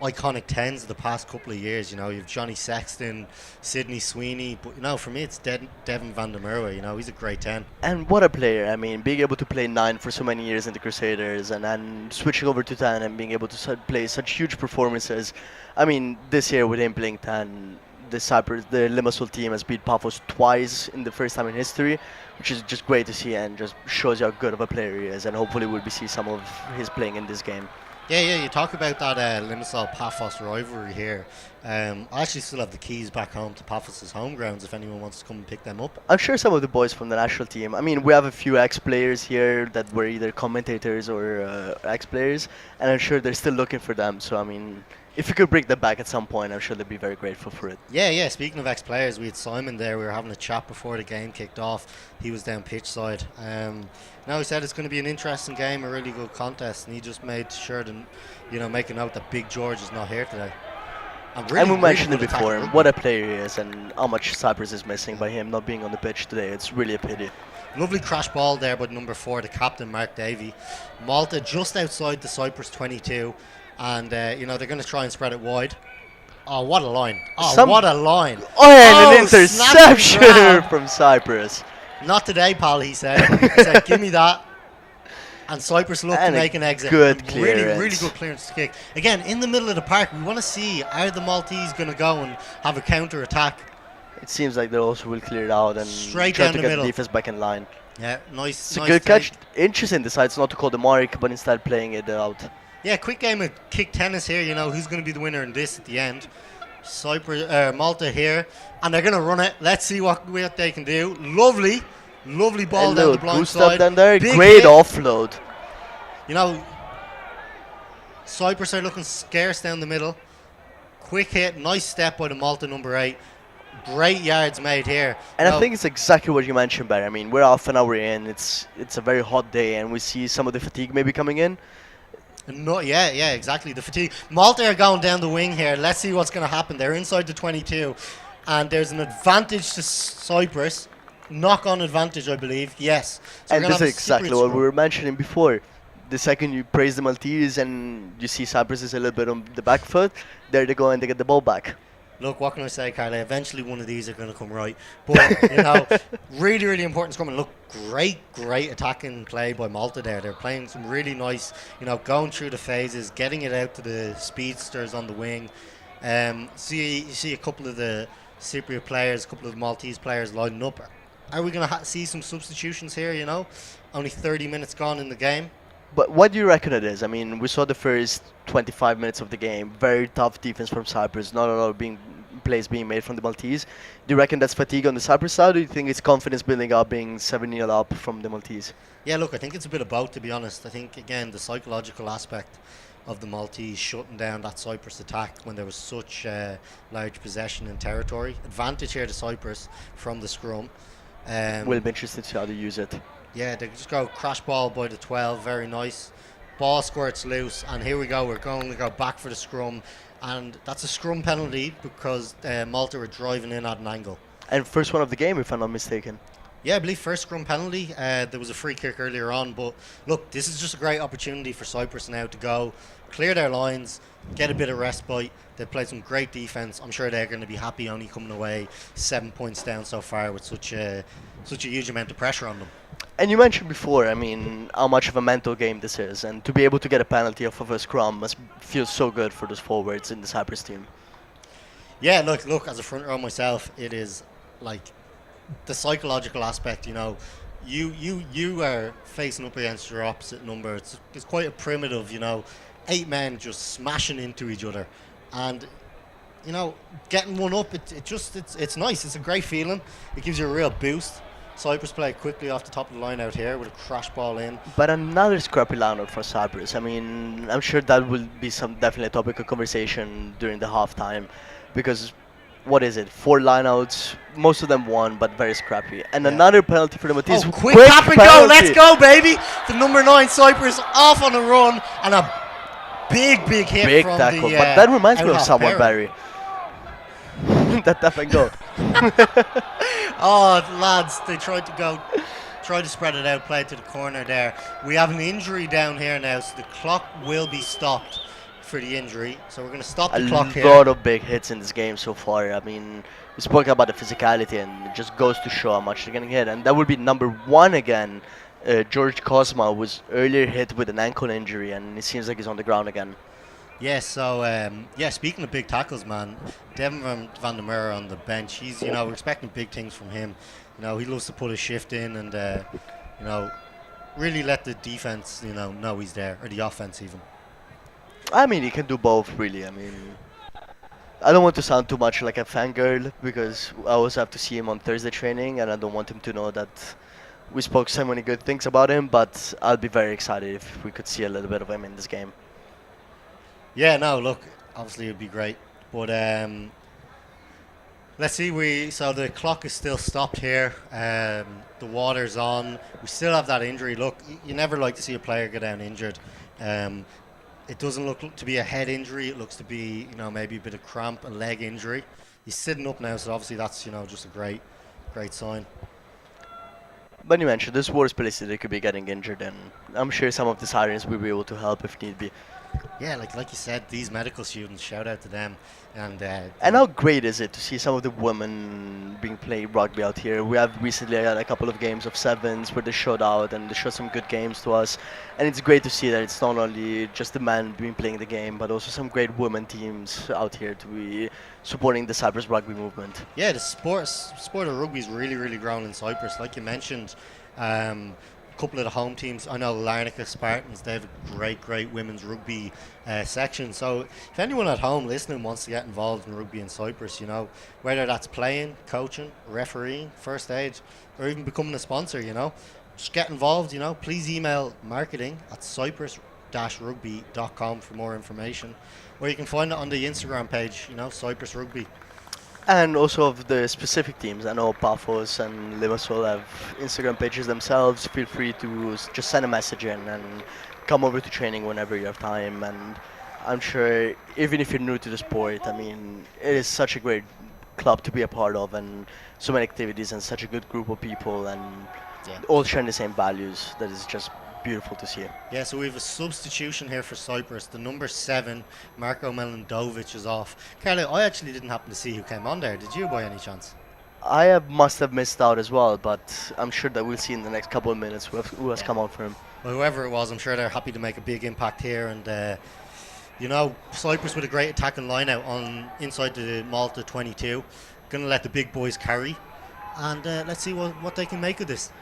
iconic tens of the past couple of years. You've Johnny Sexton, Sidney Sweeney, but for me it's Devin Van der Merwe. He's a great 10. And what a player! I mean, being able to play 9 for so many years in the Crusaders, and then switching over to 10 and being able to play such huge performances. I mean, this year with him playing 10, the Limassol team has beat Paphos twice in the first time in history, which is just great to see and just shows you how good of a player he is. And hopefully we'll see some of his playing in this game. Yeah, you talk about that Limassol Paphos rivalry here. I actually still have the keys back home to Paphos' home grounds if anyone wants to come and pick them up. I'm sure some of the boys from the national team, I mean, we have a few ex-players here that were either commentators or ex-players, and I'm sure they're still looking for them. So, I mean, if you could bring them back at some point, I'm sure they'd be very grateful for it. Yeah. Speaking of ex-players, we had Simon there. We were having a chat before the game kicked off. He was down pitch side. Now he said it's going to be an interesting game, a really good contest, and he just made sure to, make a note that Big George is not here today. And we mentioned it before, what a player he is, and how much Cyprus is missing by him not being on the pitch today. It's really a pity. Lovely crash ball there by number 4, the captain, Mark Davey. Malta just outside the Cyprus 22. And, they're going to try and spread it wide. Oh, what a line. What a line. Oh, and an interception from Cyprus. Not today, pal, he said. He said, give me that. And Cyprus looked to make an exit. Good clearance. Really good clearance to kick. Again, in the middle of the park, we want to see, are the Maltese going to go and have a counter-attack? It seems like they also will clear it out and straight try down to the get middle. The defense back in line. Yeah, nice. It's a good catch. Interesting, decides not to call the mark, but instead playing it out. Yeah, quick game of kick tennis here. Who's going to be the winner in this at the end? Malta here, and they're going to run it. Let's see what they can do. Lovely ball down the blind side. Down there. Big great hit. Offload. Cyprus are looking scarce down the middle. Quick hit, nice step by the Malta number 8. Great yards made here. And I think it's exactly what you mentioned, Barry. I mean, we're half an hour in. It's a very hot day, and we see some of the fatigue maybe coming in. No, yeah, exactly. The fatigue. Malta are going down the wing here. Let's see what's going to happen. They're inside the 22, and there's an advantage to Cyprus. Knock-on advantage, I believe. Yes. So and this is exactly what we were mentioning before. The second you praise the Maltese and you see Cyprus is a little bit on the back foot, there they go and they get the ball back. Look, what can I say, Carla? Eventually one of these are going to come right. But, really important scrum. And look, great attacking play by Malta there. They're playing some really nice, going through the phases, getting it out to the speedsters on the wing. You see a couple of the Cypriot players, a couple of the Maltese players lining up. Are we going to see some substitutions here, Only 30 minutes gone in the game. But what do you reckon it is? I mean, we saw the first 25 minutes of the game. Very tough defense from Cyprus. Not a lot of plays being made from the Maltese. Do you reckon that's fatigue on the Cyprus side, or do you think it's confidence building up, being 7-0 up from the Maltese? Yeah, look, I think it's a bit of both, to be honest. I think, again, the psychological aspect of the Maltese shutting down that Cyprus attack when there was such large possession in territory. Advantage here to Cyprus from the scrum. We'll be interested to see how they use it. Yeah, they just go crash ball by the 12, very nice. Ball squirts loose, and here we go. We're going to go back for the scrum, and that's a scrum penalty because Malta are driving in at an angle. And first one of the game, if I'm not mistaken. Yeah, I believe first scrum penalty. There was a free kick earlier on, but look, this is just a great opportunity for Cyprus now to go clear their lines, get a bit of respite. They've played some great defence. I'm sure they're going to be happy only coming away 7 points down so far with such a huge amount of pressure on them. And you mentioned before, I mean, how much of a mental game this is, and to be able to get a penalty off of a scrum must feel so good for those forwards in the Cyprus team. Yeah, look, as a front row myself, it is like the psychological aspect. You are facing up against your opposite number. It's quite a primitive, 8 men just smashing into each other, and getting one up. It's nice. It's a great feeling. It gives you a real boost. Cyprus play quickly off the top of the line out here with a crash ball in. But another scrappy lineout for Cyprus. I mean, I'm sure that will be definitely a topic of conversation during the halftime, because what is it? 4 lineouts, most of them won, but very scrappy. And another penalty for the Maltese. Quick tap and go! Let's go, baby! The number 9 Cyprus off on a run, and a big hit big from tackle. the but that reminds me of out-half someone, pair. Barry. that tap and go. Oh, lads, they tried to spread it out, play it to the corner there. We have an injury down here now, so the clock will be stopped for the injury. So we're going to stop A the clock here. lot of big hits in this game so far. I mean, we spoke about the physicality, and it just goes to show how much they're getting hit. And that would be number one again. George Cosma was earlier hit with an ankle injury, and it seems like he's on the ground again. Yeah, so speaking of big tackles, man, Devin van der Merwe on the bench. He's, we're expecting big things from him. He loves to put a shift in and, really let the defense, know he's there, or the offense even. I mean, he can do both, really. I mean, I don't want to sound too much like a fangirl because I always have to see him on Thursday training, and I don't want him to know that we spoke so many good things about him. But I'll be very excited if we could see a little bit of him in this game. Yeah, no, look, obviously it'd be great, but let's see. So the clock is still stopped here. The water's on. We still have that injury. Look, you never like to see a player go down injured. It doesn't look to be a head injury. It looks to be, maybe a bit of cramp, a leg injury. He's sitting up now, so obviously that's, just a great sign. But you mentioned there's worse places they could be getting injured, and I'm sure some of the sirens will be able to help if need be. Yeah, like you said, these medical students, shout out to them. And how great is it to see some of the women being playing rugby out here? We have recently had a couple of games of sevens where they showed out and they showed some good games to us. And it's great to see that it's not only just the men being playing the game, but also some great women teams out here to be supporting the Cyprus rugby movement. Yeah, the sport of rugby is really, really grown in Cyprus. Like you mentioned, a couple of the home teams, I know Larnaca Spartans, they have a great women's rugby section. So if anyone at home listening wants to get involved in rugby in Cyprus, whether that's playing, coaching, refereeing, first aid, or even becoming a sponsor, just get involved, please email marketing@cyprus-rugby.com for more information, or you can find it on the Instagram page, Cyprus Rugby. And also of the specific teams, I know Paphos and Limassol have Instagram pages themselves. Feel free to just send a message in and come over to training whenever you have time. And I'm sure even if you're new to the sport, I mean, it is such a great club to be a part of, and so many activities and such a good group of people, and all sharing the same values. That is just beautiful to see. Yeah, so we have a substitution here for Cyprus. The number 7, Marko Melandovic, is off. Carlo, I actually didn't happen to see who came on there. Did you, by any chance? Must have missed out as well, but I'm sure that we'll see in the next couple of minutes who has come on for him. Well, whoever it was, I'm sure they're happy to make a big impact here. And Cyprus with a great attacking line out on inside the Malta 22. Going to let the big boys carry, and let's see what they can make of this.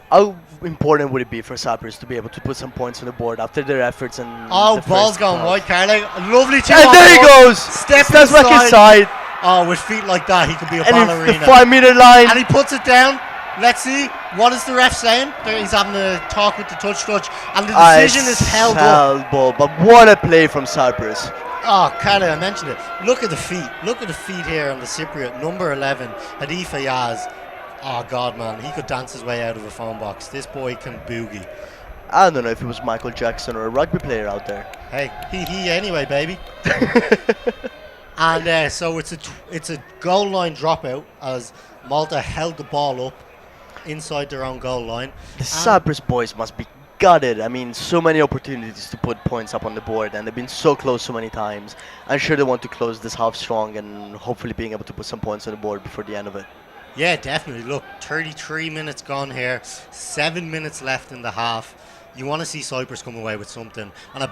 How important would it be for Cyprus to be able to put some points on the board after their efforts? And ball's gone wide, Carlo. Lovely too. And there he goes. Steps back inside. Oh, with feet like that, he could be a and ballerina. The 5-meter line. And he puts it down. Let's see. What is the ref saying? He's having a talk with the touch. And the decision is held up. Ball, but what a play from Cyprus. Oh, Carlo, I mentioned it. Look at the feet. Look at the feet here on the Cypriot. Number 11, Hadi Fayaz. Oh, God, man. He could dance his way out of a phone box. This boy can boogie. I don't know if it was Michael Jackson or a rugby player out there. Hey, he anyway, baby. And so it's a goal line dropout as Malta held the ball up inside their own goal line. The Cyprus boys must be gutted. I mean, so many opportunities to put points up on the board, and they've been so close so many times. I'm sure they want to close this half strong and hopefully being able to put some points on the board before the end of it. Yeah, definitely. Look, 33 minutes gone here, 7 minutes left in the half. You want to see Cyprus come away with something. And a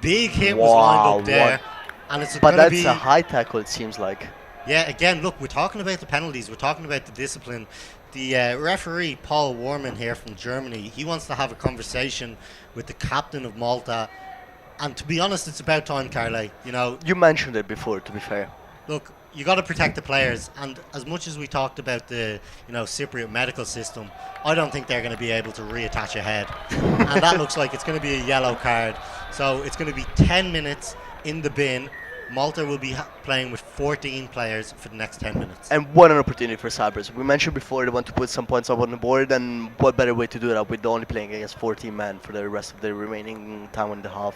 big hit was lined up there. And it's but that's a high tackle, it seems like. Yeah, again, look, we're talking about the penalties. We're talking about the discipline. The referee, Paul Warman here from Germany, he wants to have a conversation with the captain of Malta. And to be honest, it's about time, Carlo. You mentioned it before, to be fair. Look, you got to protect the players, and as much as we talked about the Cypriot medical system, I don't think they're going to be able to reattach a head, and that looks like it's going to be a yellow card. So it's going to be 10 minutes in the bin. Malta will be playing with 14 players for the next 10 minutes. And what an opportunity for Cyprus. We mentioned before they want to put some points up on the board, and what better way to do that with only playing against 14 men for the rest of the remaining time and a half.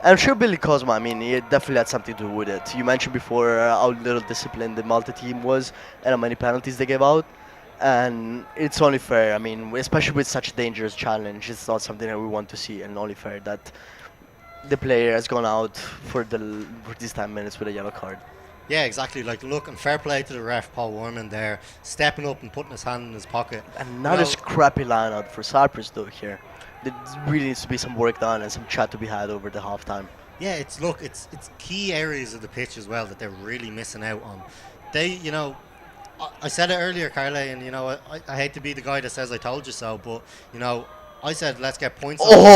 I'm sure Billy Cosma, I mean, he definitely had something to do with it. You mentioned before how little disciplined the Malta team was and how many penalties they gave out. And it's only fair, I mean, especially with such a dangerous challenge, it's not something that we want to see, and only fair that the player has gone out for these 10 minutes with a yellow card. Yeah, exactly. Like, look, and fair play to the ref, Paul Warman, there, stepping up and putting his hand in his pocket. Another scrappy line out for Cyprus, though, here. There really needs to be some work done and some chat to be had over the halftime. Yeah, it's key areas of the pitch as well that they're really missing out on. They, I said it earlier, Carle, and I hate to be the guy that says I told you so, but I said let's get points. Oh,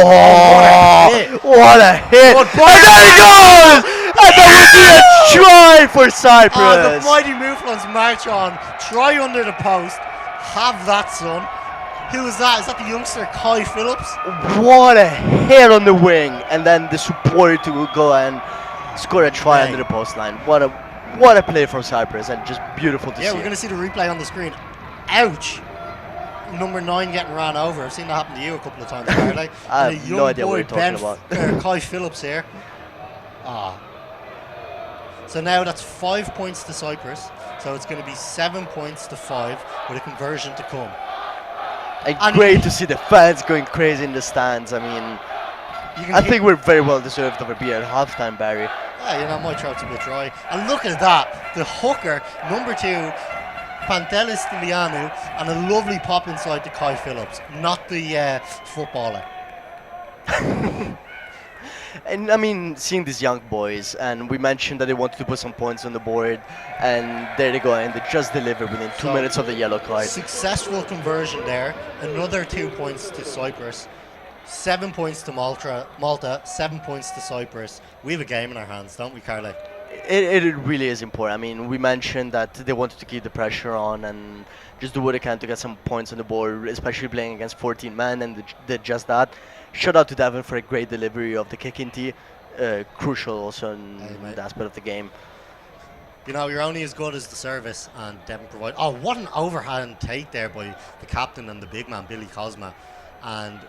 what a hit! And there he goes! And that would be a try for Cyprus. Oh, the mighty Mouflons march on, try under the post, have that, son. Who is that? Is that the youngster Kai Phillips? What a hit on the wing, and then the support to go and score a try under the post line. What a play from Cyprus, and just beautiful to see. Yeah, we're going to see the replay on the screen. Ouch! Number 9 getting ran over. I've seen that happen to you a couple of times, Carly. I have no idea what you're talking about. Kai Phillips here. So now that's 5 points to Cyprus. So it's going to be 7 points to 5 with a conversion to come. And great to see the fans going crazy in the stands. I mean, I think we're very well deserved of a beer at halftime, Barry. Yeah, my throat's a bit dry. And look at that. The hooker, number 2, Pantelis Stylianou, and a lovely pop inside to Kai Phillips, not the footballer. And I mean, seeing these young boys, and we mentioned that they wanted to put some points on the board, and there they go, and they just delivered within 2 minutes of the yellow card. Successful conversion there. Another 2 points to Cyprus. 7 points to Malta, 7 points to Cyprus. We have a game in our hands, don't we, Carly? It really is important. I mean, we mentioned that they wanted to keep the pressure on and just do what they can to get some points on the board, especially playing against 14 men, and they did just that. Shout out to Devon for a great delivery of the kick-in tee. Crucial also in the aspect of the game. You're only as good as the service, and Devon provided. Oh, what an overhand take there by the captain and the big man, Billy Cosma. And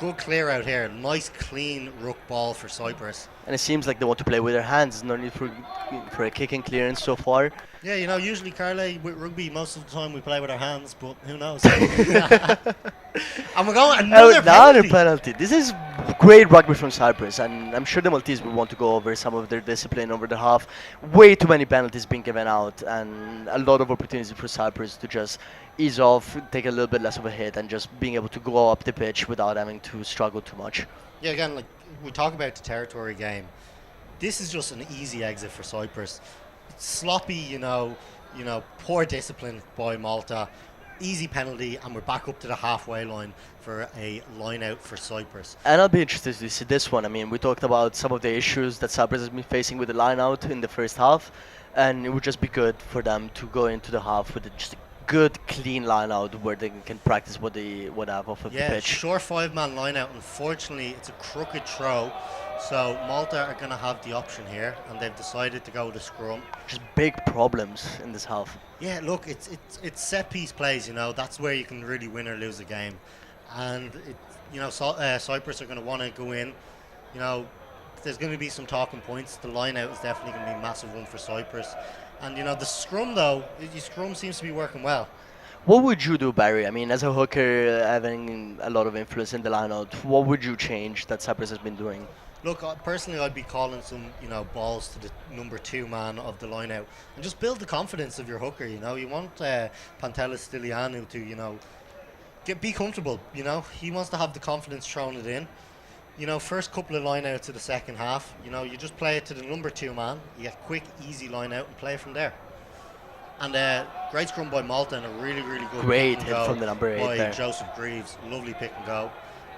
good clear out here. Nice, clean ruck ball for Cyprus. And it seems like they want to play with their hands. No need for a kicking clearance so far. Yeah, usually, Carly, with rugby, most of the time we play with our hands, but who knows? And we're going another penalty. This is great rugby from Cyprus, and I'm sure the Maltese will want to go over some of their discipline over the half. Way too many penalties being given out, and a lot of opportunities for Cyprus to just ease off, take a little bit less of a hit, and just being able to go up the pitch without having to struggle too much. Yeah, again, like we talk about the territory game, this is just an easy exit for Cyprus. It's sloppy, poor discipline by Malta, easy penalty, and we're back up to the halfway line for a line out for Cyprus. And I'll be interested to see this one. I mean, we talked about some of the issues that Cyprus has been facing with the line out in the first half, and it would just be good for them to go into the half with just a good, clean line out where they can practice what they have off of the pitch. Yeah, short 5-man line out. Unfortunately, it's a crooked throw. So Malta are going to have the option here, and they've decided to go with a scrum. Just big problems in this half. Yeah, look, it's set piece plays. That's where you can really win or lose a game, and Cyprus are going to want to go in. There's going to be some talking points. The line out is definitely going to be a massive one for Cyprus, and the scrum though, the scrum seems to be working well. What would you do, Barry? I mean, as a hooker, having a lot of influence in the line out, what would you change that Cyprus has been doing? Look, personally, I'd be calling some, balls to the number 2 man of the line out, and just build the confidence of your hooker. You want Pantelis Stylianou to be comfortable. He wants to have the confidence throwing it in. First couple of line outs of the second half. You just play it to the number 2 man. You get quick, easy line out and play from there. And great scrum by Malta and a really, really good great hit from the number 8 by there. Joseph Greaves. Lovely pick and go.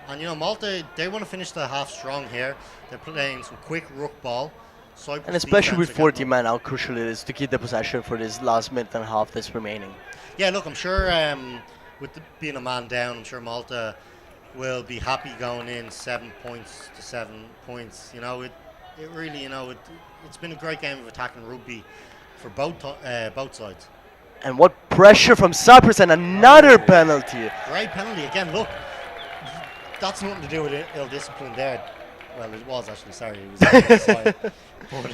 And Malta, they want to finish the half strong here. They're playing some quick ruck ball. Cyprus, and especially with 40 men, how crucial it is to keep the possession for this last minute and a half that's remaining. Yeah, look, I'm sure with being a man down, I'm sure Malta will be happy going in 7 points to 7 points. It really, it's been a great game of attacking rugby for both sides. And what pressure from Cyprus, and another penalty. Great penalty again. Look, that's nothing to do with ill discipline there. Well, it was actually. Sorry, it was offside. But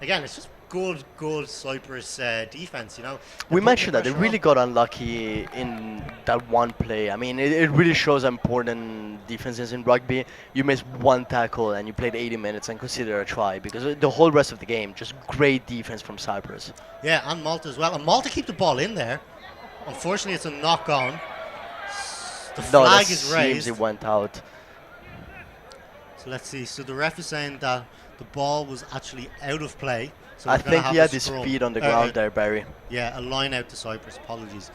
again, it's just good Cyprus defense. You know, they're We putting the mentioned that they pressure really on. got unlucky in that one play. I mean, it really shows how important defense is in rugby. You miss one tackle and you played 80 minutes and consider a try because the whole rest of the game, just great defense from Cyprus. Yeah, and Malta as well. And Malta keep the ball in there. Unfortunately, it's a knock on. The No, that flag is seems raised. it went out. So let's see. So the ref is saying that the ball was actually out of play. So I we're going to think he have a had his scrum. feet on the ground there, Barry. Yeah, a line out to Cyprus. Apologies.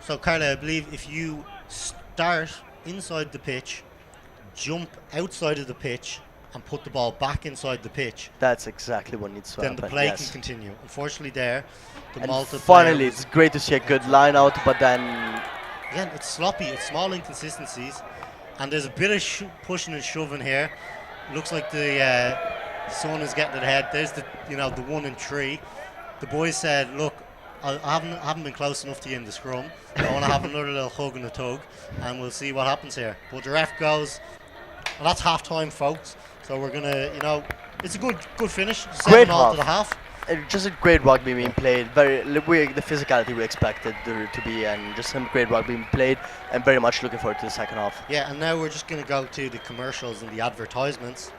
So Carla, I believe if you start inside the pitch, jump outside of the pitch, and put the ball back inside the pitch, That's exactly what needs to then the happen. play can Yes. continue. Unfortunately, there, the And Malta player finally, was it's great to see a good outside. line out, but then Again, it's sloppy. It's small inconsistencies, and there's a bit of pushing and shoving here. Looks like the son is getting it ahead. There's the 1 and 3. The boys said, "Look, I haven't been close enough to you in the scrum. I want to have another little hug and a tug, and we'll see what happens here." But the ref goes, and that's half time, folks. So we're gonna, it's a good finish. great 7-all to half. the half. Just a great rugby being Yeah. played. The physicality we expected there to be, and just some great rugby being played. And very much looking forward to the second half. Yeah, and now we're just gonna go to the commercials and the advertisements.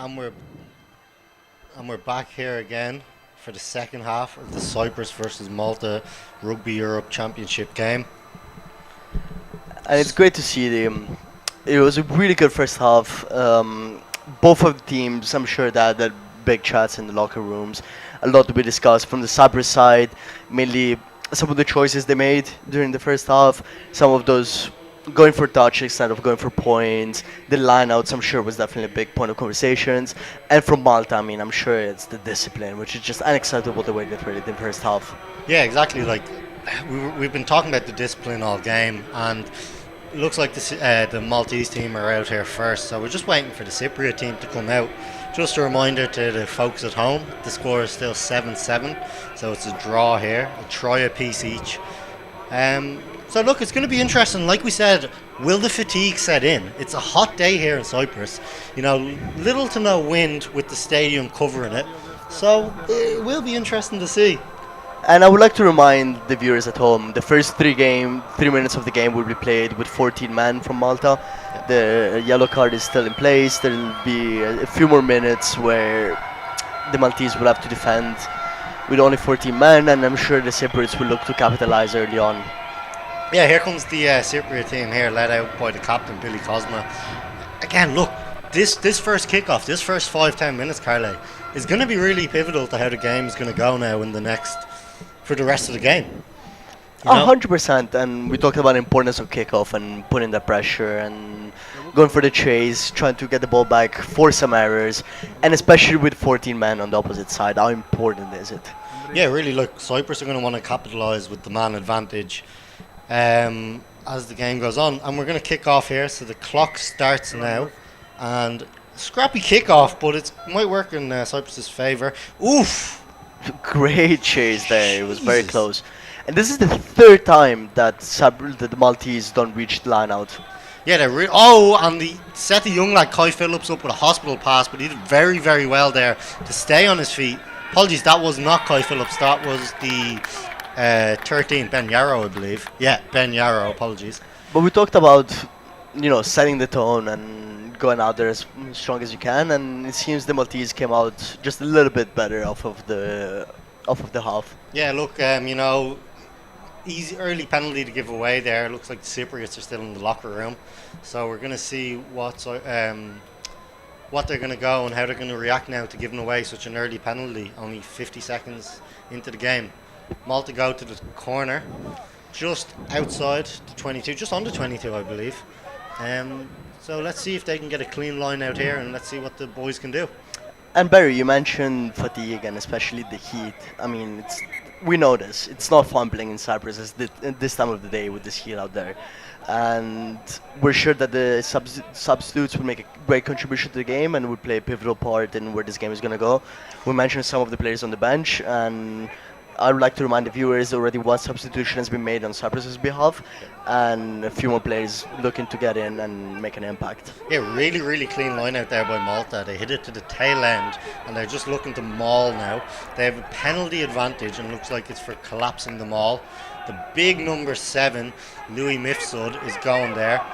And we're back here again for the second half of the Cyprus versus Malta Rugby Europe Championship game. And it's great to see them. It was a really good first half. Both of the teams, I'm sure that had big chats in the locker rooms. A lot to be discussed from the Cyprus side, mainly some of the choices they made during the first half. Some of those going for touch instead of going for points. The lineouts, I'm sure, was definitely a big point of conversations. And from Malta, I mean, I'm sure it's the discipline, which is just unacceptable the way they played it in the first half. Yeah, exactly. Like we've been talking about the discipline all game, and it looks like the Maltese team are out here first. So we're just waiting for the Cypriot team to come out. Just a reminder to the folks at home, the score is still 7-7, so it's a draw here, a try apiece each. So look, it's going to be interesting. Like we said, will the fatigue set in? It's a hot day here in Cyprus. You know, little to no wind with the stadium covering it. So it will be interesting to see. And I would like to remind the viewers at home, the first 3 minutes of the game will be played with 14 men from Malta. The yellow card is still in place. There will be a few more minutes where the Maltese will have to defend with only 14 men, and I'm sure the Cypriots will look to capitalize early on. Yeah, here comes the Cypriot team here, led out by the captain, Billy Cosma. Again, look, this first kickoff, this first 5-10 minutes, Carly, is going to be really pivotal to how the game is going to go now for the rest of the game. 100%, and we talked about the importance of kickoff and putting the pressure and going for the chase, trying to get the ball back, force some errors, and especially with 14 men on the opposite side, how important is it? Yeah, really, look, Cyprus are going to want to capitalise with the man advantage as the game goes on. And we're going to kick off here, so the clock starts now. And scrappy kickoff, but it might work in Cyprus's favour. Oof! Great chase there, it was very close. And this is the third time that the Maltese don't reach the line out. Yeah, and the set the young lad Kai Phillips up with a hospital pass, but he did very, very well there to stay on his feet. Apologies, that was not Kai Phillips, that was the 13, Ben Yarrow, I believe. Yeah, Ben Yarrow, apologies. But we talked about, setting the tone and going out there as strong as you can, and it seems the Maltese came out just a little bit better off of the half. Yeah, look, easy early penalty to give away there. It looks like the Cypriots are still in the locker room, so we're going to see what they're going to go and how they're going to react now to giving away such an early penalty only 50 seconds into the game. Malta go to the corner just outside the 22, just on the 22 I believe. So let's see if they can get a clean line out here, and let's see what the boys can do. And Barry, you mentioned fatigue and especially the heat. I mean, we know this. It's not fun playing in Cyprus at this time of the day with this heat out there. And we're sure that the substitutes will make a great contribution to the game and will play a pivotal part in where this game is going to go. We mentioned some of the players on the bench, and I would like to remind the viewers already one substitution has been made on Cyprus's behalf, and a few more players looking to get in and make an impact. Yeah, really, really clean line out there by Malta. They hit it to the tail end, and they're just looking to maul now. They have a penalty advantage, and looks like it's for collapsing the maul. The big number 7, Louis Mifsud, is going there.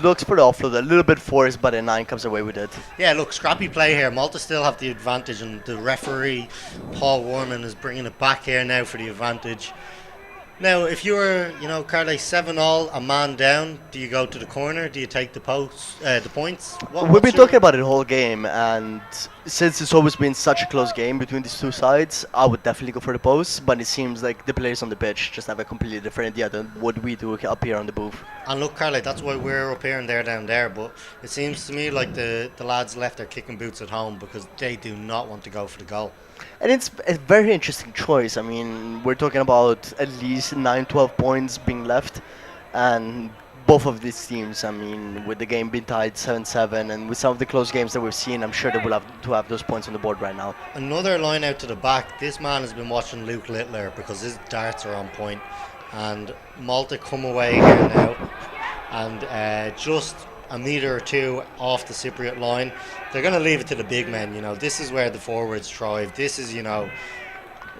Looks for the offload, a little bit forced, but a 9 comes away with it. Yeah, look, scrappy play here. Malta still have the advantage, and the referee, Paul Warman, is bringing it back here now for the advantage. Now, if you were, Carly, 7-all, a man down, do you go to the corner? Do you take the points? We've been talking about it the whole game, and since it's always been such a close game between these two sides, I would definitely go for the posts, but it seems like the players on the pitch just have a completely different idea than what we do up here on the booth. And look, Carly, that's why we're up here and they're down there, but it seems to me like the lads left their kicking boots at home because they do not want to go for the goal. And it's a very interesting choice. I mean, we're talking about at least 9-12 points being left, and both of these teams, I mean, with the game being tied 7-7 and with some of the close games that we've seen, I'm sure they will have to have those points on the board right now. Another line out to the back. This man has been watching Luke Littler because his darts are on point, and Malta come away here now, and just a metre or two off the Cypriot line. They're going to leave it to the big men. This is where the forwards thrive. This is,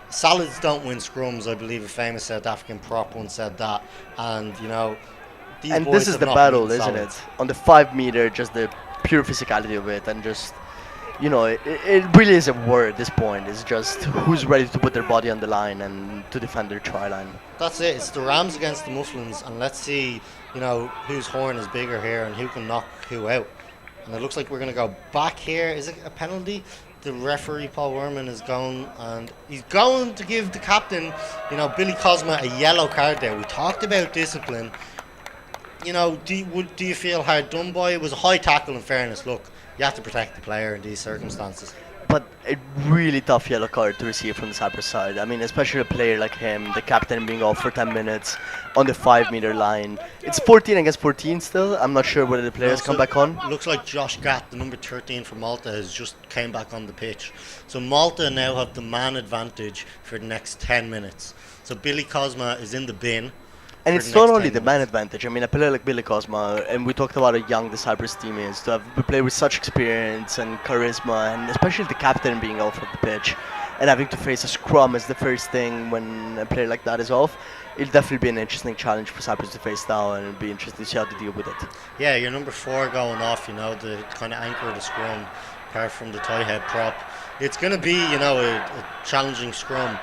salads don't win scrums. I believe a famous South African prop once said that. And, these and boys this is have the not battle, beaten isn't salads. it? On the 5 metre, just the pure physicality of it, and just it really is a war at this point. It's just who's ready to put their body on the line and to defend their try line. That's it. It's the Rams against the Mufflins, and let's see, whose horn is bigger here and who can knock who out. And it looks like we're going to go back here. Is it a penalty? The referee, Paul Werman, is going, and he's going to give the captain, Billy Cosma, a yellow card there. We talked about discipline. Do you feel hard done by? It was a high tackle, in fairness. Look, you have to protect the player in these circumstances. But a really tough yellow card to receive from the Cyprus side. I mean, especially a player like him, the captain being off for 10 minutes on the 5-meter line. It's 14 against 14 still. I'm not sure whether the players come back on. Looks like Josh Gatt, the number 13 for Malta, has just came back on the pitch. So Malta now have the man advantage for the next 10 minutes. So Billy Cosma is in the bin. And it's not only the man advantage. I mean, a player like Billy Cosma, and we talked about how young the Cyprus team is, to have play with such experience and charisma, and especially the captain being off of the pitch, and having to face a scrum as the first thing when a player like that is off. It'll definitely be an interesting challenge for Cyprus to face now, and it'll be interesting to see how they deal with it. Yeah, your number 4 going off, the kind of anchor of the scrum, apart from the tie head prop. It's going to be, a challenging scrum.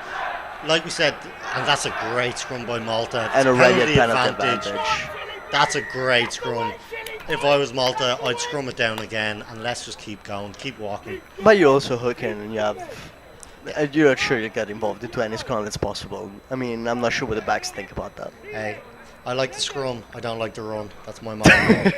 Like we said, and that's a great scrum by Malta. And already a penalty advantage. That's a great scrum. If I was Malta, I'd scrum it down again, and let's just keep going, keep walking. But you're also hooking, and you're not sure you get involved into any scrum that's possible. I mean, I'm not sure what the backs think about that. Hey, I like the scrum, I don't like the run. That's my motto.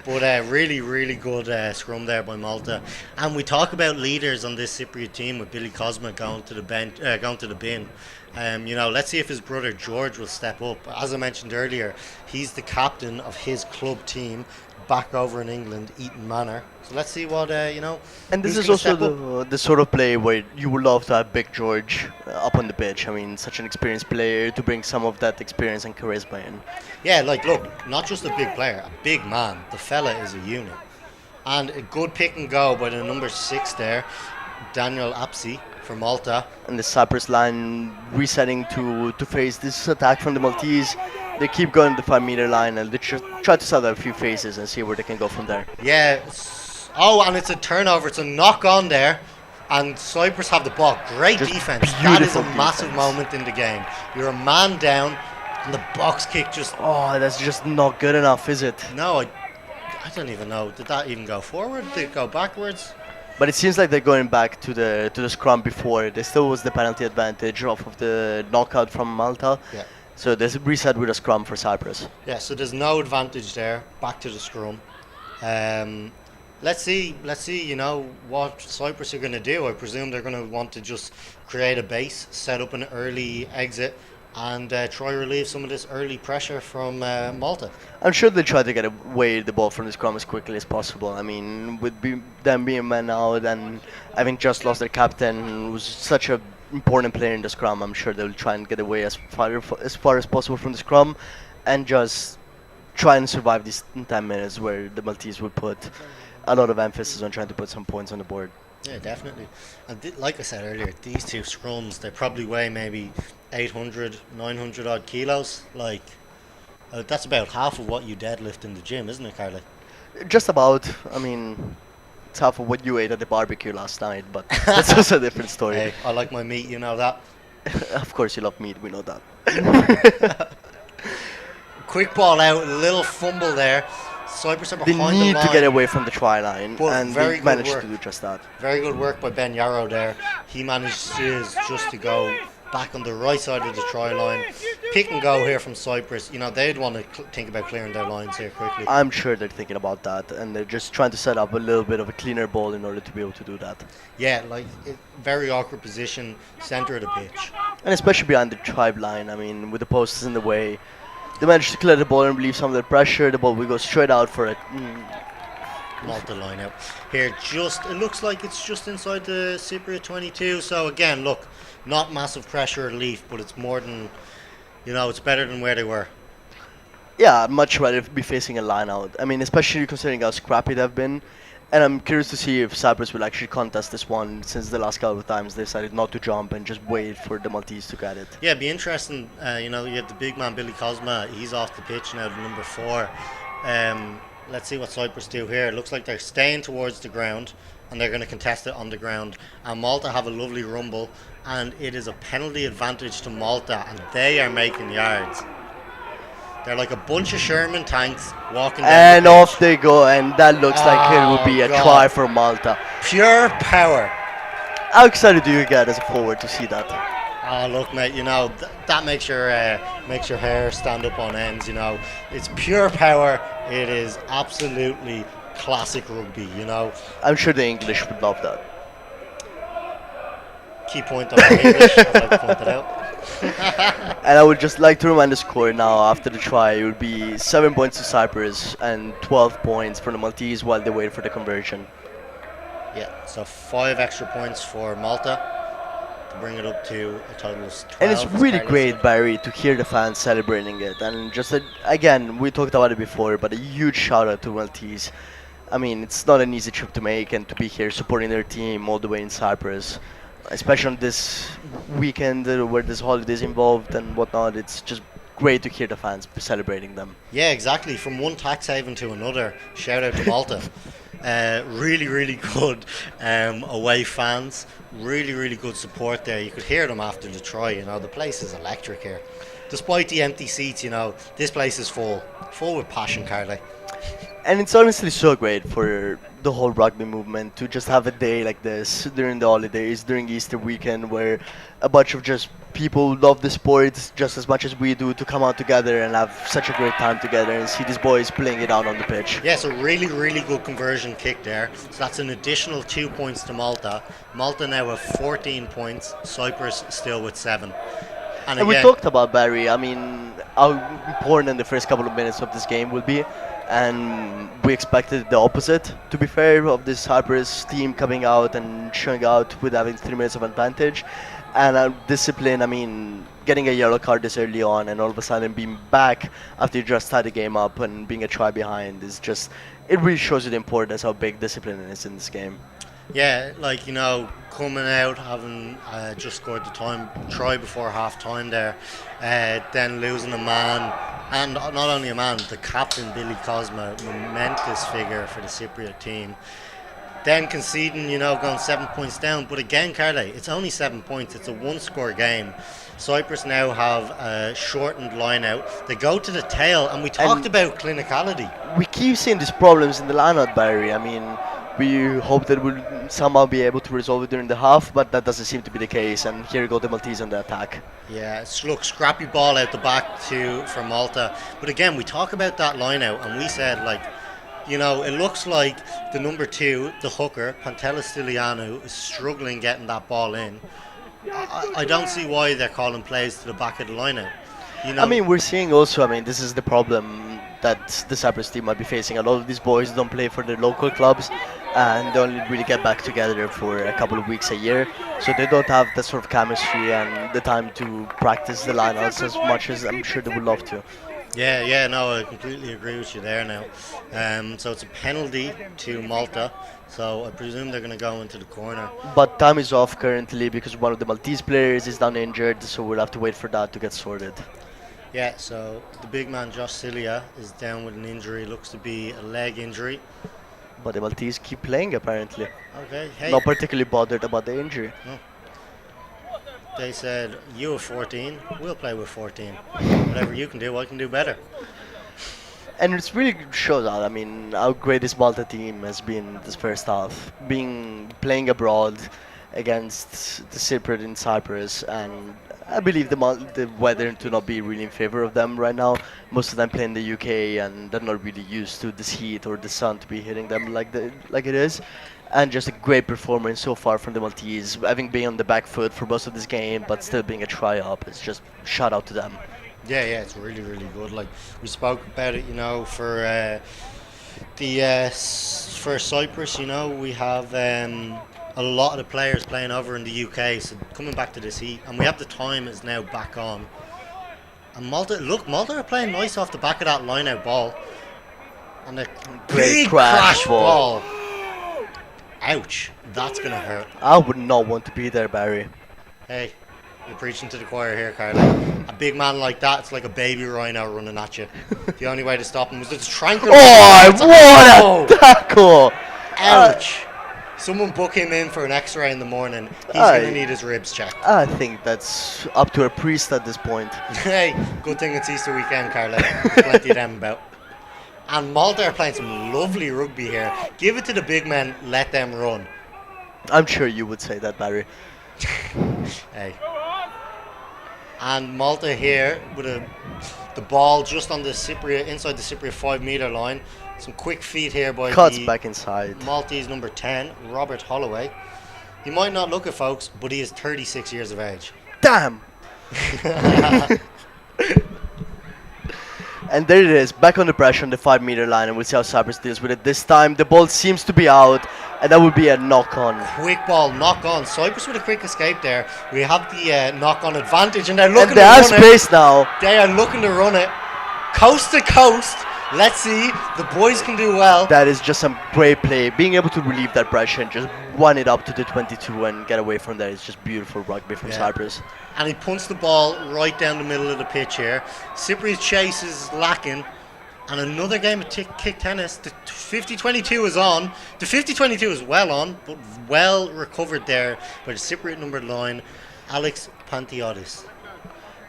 But really, really good scrum there by Malta. And we talk about leaders on this Cypriot team with Billy Cosma going to the bin. Let's see if his brother George will step up. As I mentioned earlier, he's the captain of his club team back over in England, Eton Manor. So let's see what And this is also the sort of play where you would love to have Big George up on the pitch. I mean, such an experienced player to bring some of that experience and charisma in. Yeah, look, not just a big player, a big man. The fella is a unit. And a good pick and go by the number 6 there, Daniel Apsi for Malta. And the Cyprus line resetting to face this attack from the Maltese. They keep going the 5-meter line, and they try to set up a few faces and see where they can go from there. Yeah. And it's a turnover. It's a knock on there. And Cyprus have the ball. Great defense. That is a massive moment in the game. You're a man down, and the box kick just... Oh, that's just not good enough, is it? No, I don't even know. Did that even go forward? Did it go backwards? But it seems like they're going back to the scrum before. There still was the penalty advantage off of the knockout from Malta. Yeah. So there's a reset with a scrum for Cyprus. Yeah, so there's no advantage there. Back to the scrum. Let's see, what Cyprus are going to do. I presume they're going to want to just create a base, set up an early exit, and try relieve some of this early pressure from Malta. I'm sure they'll try to get away the ball from the scrum as quickly as possible. I mean, with them being men out and having just lost their captain, who's such a important player in the scrum, I'm sure they'll try and get away as far as possible from the scrum, and just try and survive these 10 minutes where the Maltese will put a lot of emphasis on trying to put some points on the board. Yeah, definitely. And like I said earlier, these two scrums, they probably weigh maybe 800, 900 odd kilos. Like, that's about half of what you deadlift in the gym, isn't it, Carly? Just about. I mean, it's half of what you ate at the barbecue last night, but that's also a different story. Hey, I like my meat, you know that. Of course you love meat, we know that. Quick ball out, a little fumble there. Cyprus are behind the line. They need to get away from the try line, but and they managed to do just that. Very good work by Ben Yarrow there. He managed just to go back on the right side of the try line. Pick and go here from Cyprus. They'd want to think about clearing their lines here quickly. I'm sure they're thinking about that, and they're just trying to set up a little bit of a cleaner ball in order to be able to do that. Yeah, very awkward position, centre of the pitch. And especially behind the tribe line, I mean, with the posts in the way, they managed to clear the ball and relieve some of the pressure. The ball will go straight out for it. Malta line out. Here, it looks like it's just inside the Cypriot 22. So again, look, not massive pressure relief, but it's more than, it's better than where they were. Yeah, I'd much rather be facing a line out. I mean, especially considering how scrappy they've been. And I'm curious to see if Cyprus will actually contest this one, since the last couple of times they decided not to jump and just wait for the Maltese to get it. Yeah, it'd be interesting. You have the big man Billy Cosma. He's off the pitch now, the number 4. let's see what Cyprus do here. It looks like they're staying towards the ground and they're going to contest it on the ground. And Malta have a lovely rumble, and it is a penalty advantage to Malta, and they are making yards. They're like a bunch of Sherman tanks walking down And the off pitch. they go, and that looks like it would be a God. try for Malta. Pure power. How excited do you get as a forward to see that? Oh, look, mate, that makes your hair stand up on ends, It's pure power. It is absolutely classic rugby. I'm sure the English would love that. Key point on English, I'd like to point it out. And I would just like to remind the score now after the try. It would be 7 points to Cyprus and 12 points for the Maltese while they wait for the conversion. Yeah, so 5 extra points for Malta to bring it up to a total of 12. And it's really Carlos great, said. Barry, to hear the fans celebrating it. And just again, we talked about it before, but a huge shout out to Maltese. I mean, it's not an easy trip to make, and to be here supporting their team all the way in Cyprus, especially on this weekend where there's holidays involved and whatnot. It's just great to hear the fans celebrating them. Yeah, exactly. From one tax haven to another, shout out to Malta. Really, really good away fans. Really, really good support there. You could hear them after the try. The place is electric here. Despite the empty seats, this place is full with passion, Carly. And it's honestly so great for the whole rugby movement to just have a day like this during the holidays, during Easter weekend, where a bunch of just people who love the sport just as much as we do to come out together and have such a great time together and see these boys playing it out on the pitch. Yes, a really, really good conversion kick there. So that's an additional 2 points to Malta. Malta now have 14 points. Cyprus still with 7. And we talked about, Barry, I mean, how important the first couple of minutes of this game will be. And we expected the opposite, to be fair, of this Cyprus team coming out and showing out with having 3 minutes of advantage. And discipline, I mean, getting a yellow card this early on and all of a sudden being back after you just tied the game up and being a try behind is just, it really shows you the importance how big discipline is in this game. Yeah, coming out, having just scored the try before half time there, then losing a man, and not only a man, the captain Billy Cosma, momentous figure for the Cypriot team. Then conceding, going 7 points down. But again, Carly, it's only 7 points. It's a one-score game. Cyprus now have a shortened line out. They go to the tail, and we talked about clinicality. We keep seeing these problems in the line-out, Barry. I mean, we hope that we'll somehow be able to resolve it during the half, but that doesn't seem to be the case. And here go the Maltese on the attack. Yeah, look, scrappy ball out the back for Malta. But again, we talk about that line out, and we said, it looks like the number 2, the hooker, Pantella Stylianou, is struggling getting that ball in. I don't see why they're calling plays to the back of the line out. I mean, we're seeing also, this is the problem that the Cyprus team might be facing. A lot of these boys don't play for their local clubs and they only really get back together for a couple of weeks a year. So they don't have that sort of chemistry and the time to practice the lineouts as much as I'm sure they would love to. Yeah, no, I completely agree with you there now. So it's a penalty to Malta. So I presume they're going to go into the corner. But time is off currently because one of the Maltese players is down injured, so we'll have to wait for that to get sorted. Yeah, so the big man Josh Cilia is down with an injury. Looks to be a leg injury. But the Maltese keep playing apparently. Okay, hey. Not particularly bothered about the injury. Oh. They said, you have 14, we'll play with 14. Whatever you can do, I can do better. And it's really shows out, how great this Malta team has been this first half. Playing abroad against the Cypriot in Cyprus, and I believe the weather to not be really in favor of them right now. Most of them play in the UK and they're not really used to this heat or the sun to be hitting them like it is. And just a great performance so far from the Maltese, having been on the back foot for most of this game, but still being a try up. It's just shout out to them. Yeah, it's really, really good. We spoke about it, for for Cyprus, we have a lot of the players playing over in the UK, so coming back to this heat, and we have the time is now back on. And Malta are playing nice off the back of that line-out ball, and a Great big crash ball. Ouch, that's gonna hurt. I would not want to be there, Barry. Hey, You're preaching to the choir here, Carla. A big man like that, it's like a baby rhino running at you. The only way to stop him was to tranquilize him. Oh, what a tackle! Ouch! Someone book him in for an X-ray in the morning. He's going to need his ribs checked. I think that's up to a priest at this point. Hey, good thing it's Easter weekend, Carla. There's plenty of them about. And Malta are playing some lovely rugby here. Give it to the big men, let them run. I'm sure you would say that, Barry. Hey. And Malta here with the ball just on the Cypriot, inside the Cypriot 5 metre line. Some quick feet here by Cuts the back inside. Maltese number 10, Robert Holloway. He might not look it, folks, but he is 36 years of age. Damn! And there it is, back under pressure on the 5 metre line, and we'll see how Cyprus deals with it. This time the ball seems to be out, and that would be a knock on. Quick ball, knock on. Cyprus with a quick escape there. We have the knock on advantage, and they're looking And they to have run space it. now. They are looking to run it. Coast to coast. Let's see. The boys can do well. That is just some great play. Being able to relieve that pressure and just run it up to the 22 and get away from there is just beautiful rugby from Cyprus. And he punts the ball right down the middle of the pitch here. Cypriot's chase is lacking. And another game of kick tennis. The 50-22 is on. The 50-22 is well on, but well recovered there by the Cypriot number 9, Alex Pantiodis.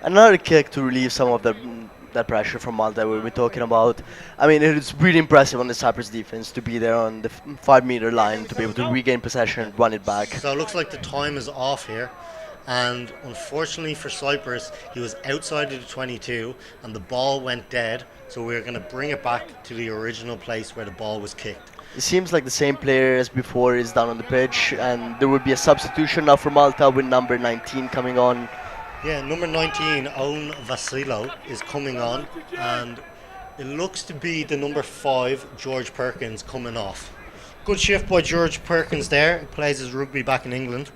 Another kick to relieve some of that pressure from Malta we're talking about. I mean, it's really impressive on the Cyprus defense to be there on the 5 metre line, to be able to regain possession and run it back. So it looks like the time is off here. And unfortunately for Cyprus, he was outside of the 22 and the ball went dead. So we're going to bring it back to the original place where the ball was kicked. It seems like the same player as before is down on the pitch, and there will be a substitution now for Malta with number 19 coming on. Yeah, number 19, Owen Vasilo, is coming on, and it looks to be the number 5, George Perkins, coming off. Good shift by George Perkins there. He plays his rugby back in England.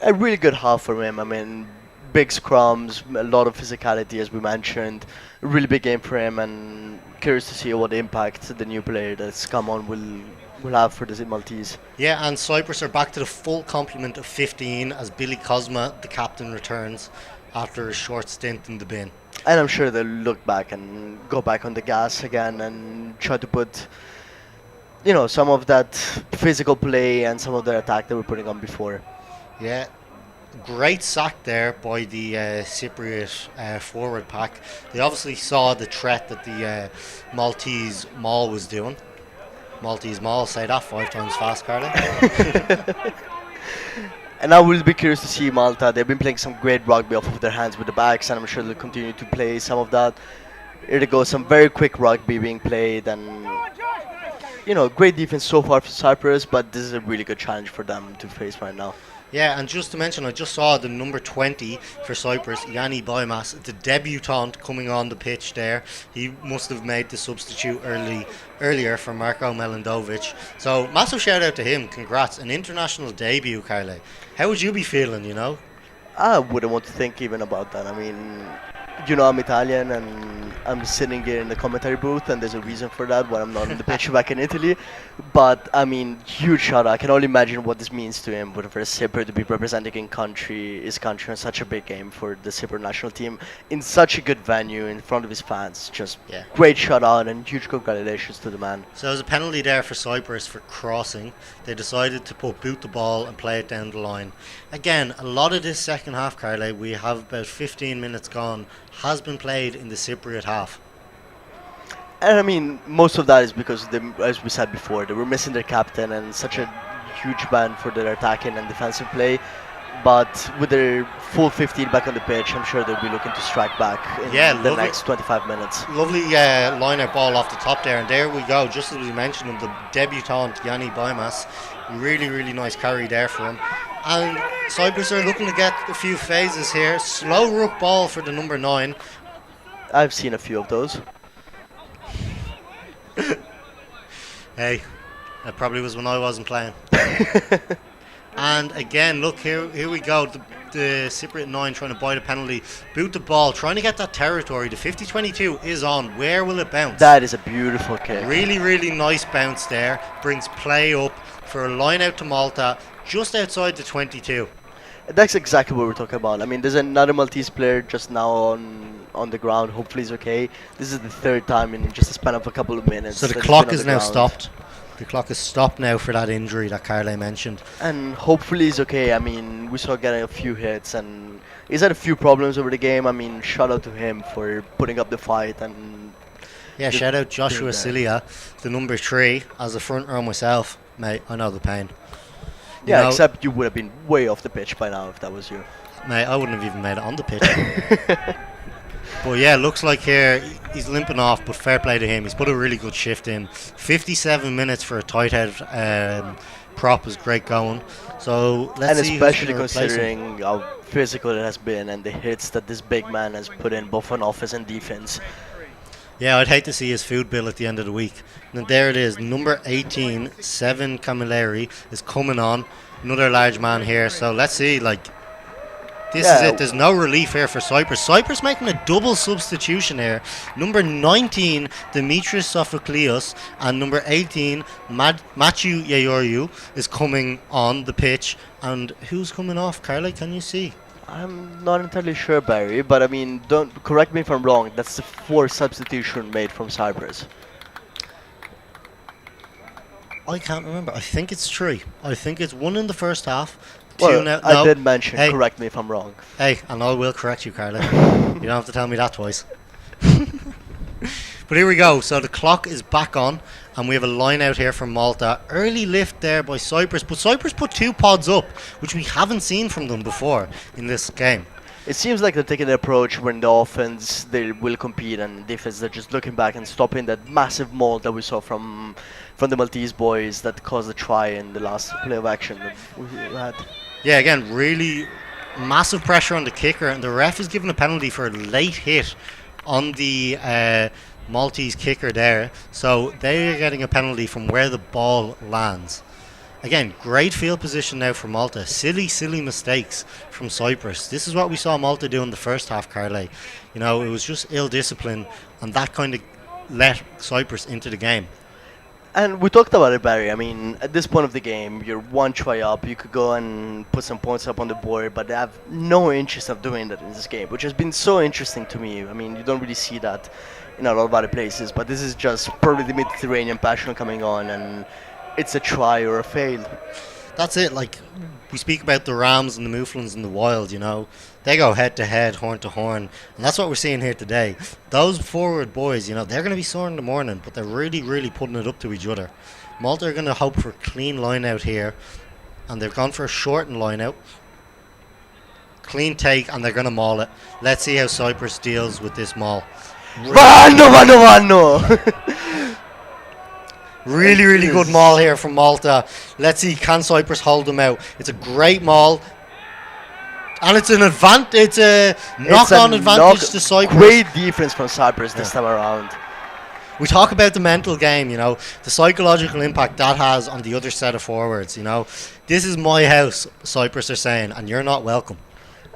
A really good half for him. I mean, big scrums, a lot of physicality as we mentioned. A really big game for him, and curious to see what impact the new player that's come on will have for the Maltese. Yeah, and Cyprus are back to the full complement of 15 as Billy Cosma, the captain, returns after a short stint in the bin. And I'm sure they'll look back and go back on the gas again and try to put, some of that physical play and some of the attack that we're putting on before. Yeah, great sack there by the Cypriot forward pack. They obviously saw the threat that the Maltese maul was doing. Maltese maul, say that 5 times fast, Carla. And I will be curious to see Malta. They've been playing some great rugby off of their hands with the backs, and I'm sure they'll continue to play some of that. Here they go, some very quick rugby being played, and great defense so far for Cyprus, but this is a really good challenge for them to face right now. Yeah, and just to mention, I just saw the number 20 for Cyprus, Yanni Boimas, the debutant, coming on the pitch there. He must have made the substitute earlier for Marko Melandovic. So, massive shout out to him. Congrats. An international debut, Carle. How would you be feeling, I wouldn't want to think even about that. I mean, I'm Italian and I'm sitting here in the commentary booth, and there's a reason for that when I'm not on the pitch back in Italy. But I mean, huge shout out. I can only imagine what this means to him, but for a Cypriot to be representing his country in such a big game for the Cypriot national team in such a good venue in front of his fans. Just great shout out and huge congratulations to the man. So there's a penalty there for Cyprus for crossing. They decided to boot the ball and play it down the line. Again, a lot of this second half, Carle, we have about 15 minutes gone, has been played in the Cypriot half. And I mean, most of that is because, as we said before, they were missing their captain and such a huge ban for their attacking and defensive play. But with their full 15 back on the pitch, I'm sure they'll be looking to strike back in the next 25 minutes. Lovely line-out ball off the top there, and there we go. Just as we mentioned him, the debutant Yanni Boimas, really, really nice carry there for him. And Cyprus are looking to get a few phases here. Slow ruck ball for the number 9. I've seen a few of those. Hey, that probably was when I wasn't playing. And again, look, here we go. The Cypriot 9 trying to bite a penalty. Boot the ball, trying to get that territory. The 50-22 is on. Where will it bounce? That is a beautiful kick. Really, really nice bounce there. Brings play up for a line out to Malta, just outside the 22. That's exactly what we're talking about. I mean, there's another Maltese player just now on the ground. Hopefully, he's okay. This is the third time in just a span of a couple of So minutes the that he's been clock on the is now ground. stopped. The clock is stopped now for that injury that Carly mentioned. And hopefully he's okay. I mean, we saw getting a few hits and he's had a few problems over the game. I mean, shout out to him for putting up the fight and Yeah, just shout out being Joshua there. Cilia, the number 3, as a front row myself. Mate, I know the pain. You Yeah, know, except you would have been way off the pitch by now if that was you. mate, I wouldn't have even made it on the pitch. But yeah, looks like here he's limping off, but fair play to him. He's put a really good shift in. 57 minutes for a tight head prop is great going. So let's And see who's going especially to replace him. considering how physical it has been and the hits that this big man has put in both on offense and defense. Yeah, I'd hate to see his food bill at the end of the week. And there it is, number 18, 7 Camilleri is coming on. Another large man here. So let's see, this is Yeah, it. There's no relief here for Cyprus. Cyprus making a double substitution here. Number 19, Dimitris Sophocleos, and number 18, Matthew Yayoru, is coming on the pitch. And who's coming off, Carly? Can you see? I'm not entirely sure, Barry, but I mean, don't correct me if I'm wrong. That's the fourth substitution made from Cyprus. I can't remember. I think it's 3. I think it's 1 in the first half, 2 Well, now. I No. did mention, Hey, correct me if I'm wrong. hey, and I will correct you, Carla. You don't have to tell me that twice. But here we go. So the clock is back on, and we have a line out here from Malta. Early lift there by Cyprus, but Cyprus put 2 pods up, which we haven't seen from them before in this game. It seems like they're taking the approach when the offense they will compete and defense they're just looking back and stopping that massive maul that we saw from the Maltese boys that caused the try in the last play of action that we had. Yeah, again, really massive pressure on the kicker, and the ref is giving a penalty for a late hit on the Maltese kicker there. So they're getting a penalty from where the ball lands. Again, great field position now for Malta. Silly mistakes from Cyprus. This is what we saw Malta do in the first half, Carly. You know, it was just ill discipline, and that kind of let Cyprus into the game. And we talked about it, Barry. I mean, at this point of the game, you're one try up. You could go and put some points up on the board, but they have no interest of doing that in this game, which has been so interesting to me. I mean, you don't really see that in a lot of other places, but this is just probably the Mediterranean passion coming on, and it's a try or a fail. That's it. Like, we speak about the Rams and the Mouflons in the wild, you know. They go head to head, horn to horn. And that's what we're seeing here today. Those forward boys, you know, they're going to be sore in the morning, but they're really putting it up to each other. Malta are going to hope for a clean line out here. And they've gone for a shortened line out. Clean take, and they're going to maul it. Let's see how Cyprus deals with this maul. Vano! Really good maul here from Malta. Let's see, can Cyprus hold them out? It's a great maul. And it's an advantage. It's a knock-on advantage to Cyprus. Great defense from Cyprus this time around. We talk about the mental game, you know, the psychological impact that has on the other set of forwards, you know. This is my house, Cyprus are saying, and you're not welcome.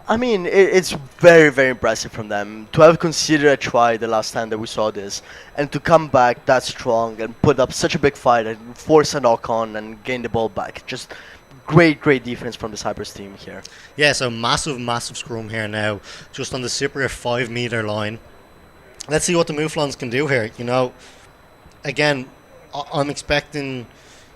I mean, it's very impressive from them to have considered a try the last time that we saw this, and to come back that strong and put up such a big fight and force a knock on and gain the ball back. Just great defense from the Cyprus team here. Yeah, so massive scrum here now, just on the Cypriot 5-meter line. Let's see what the Mouflons can do here. You know, again, I'm expecting,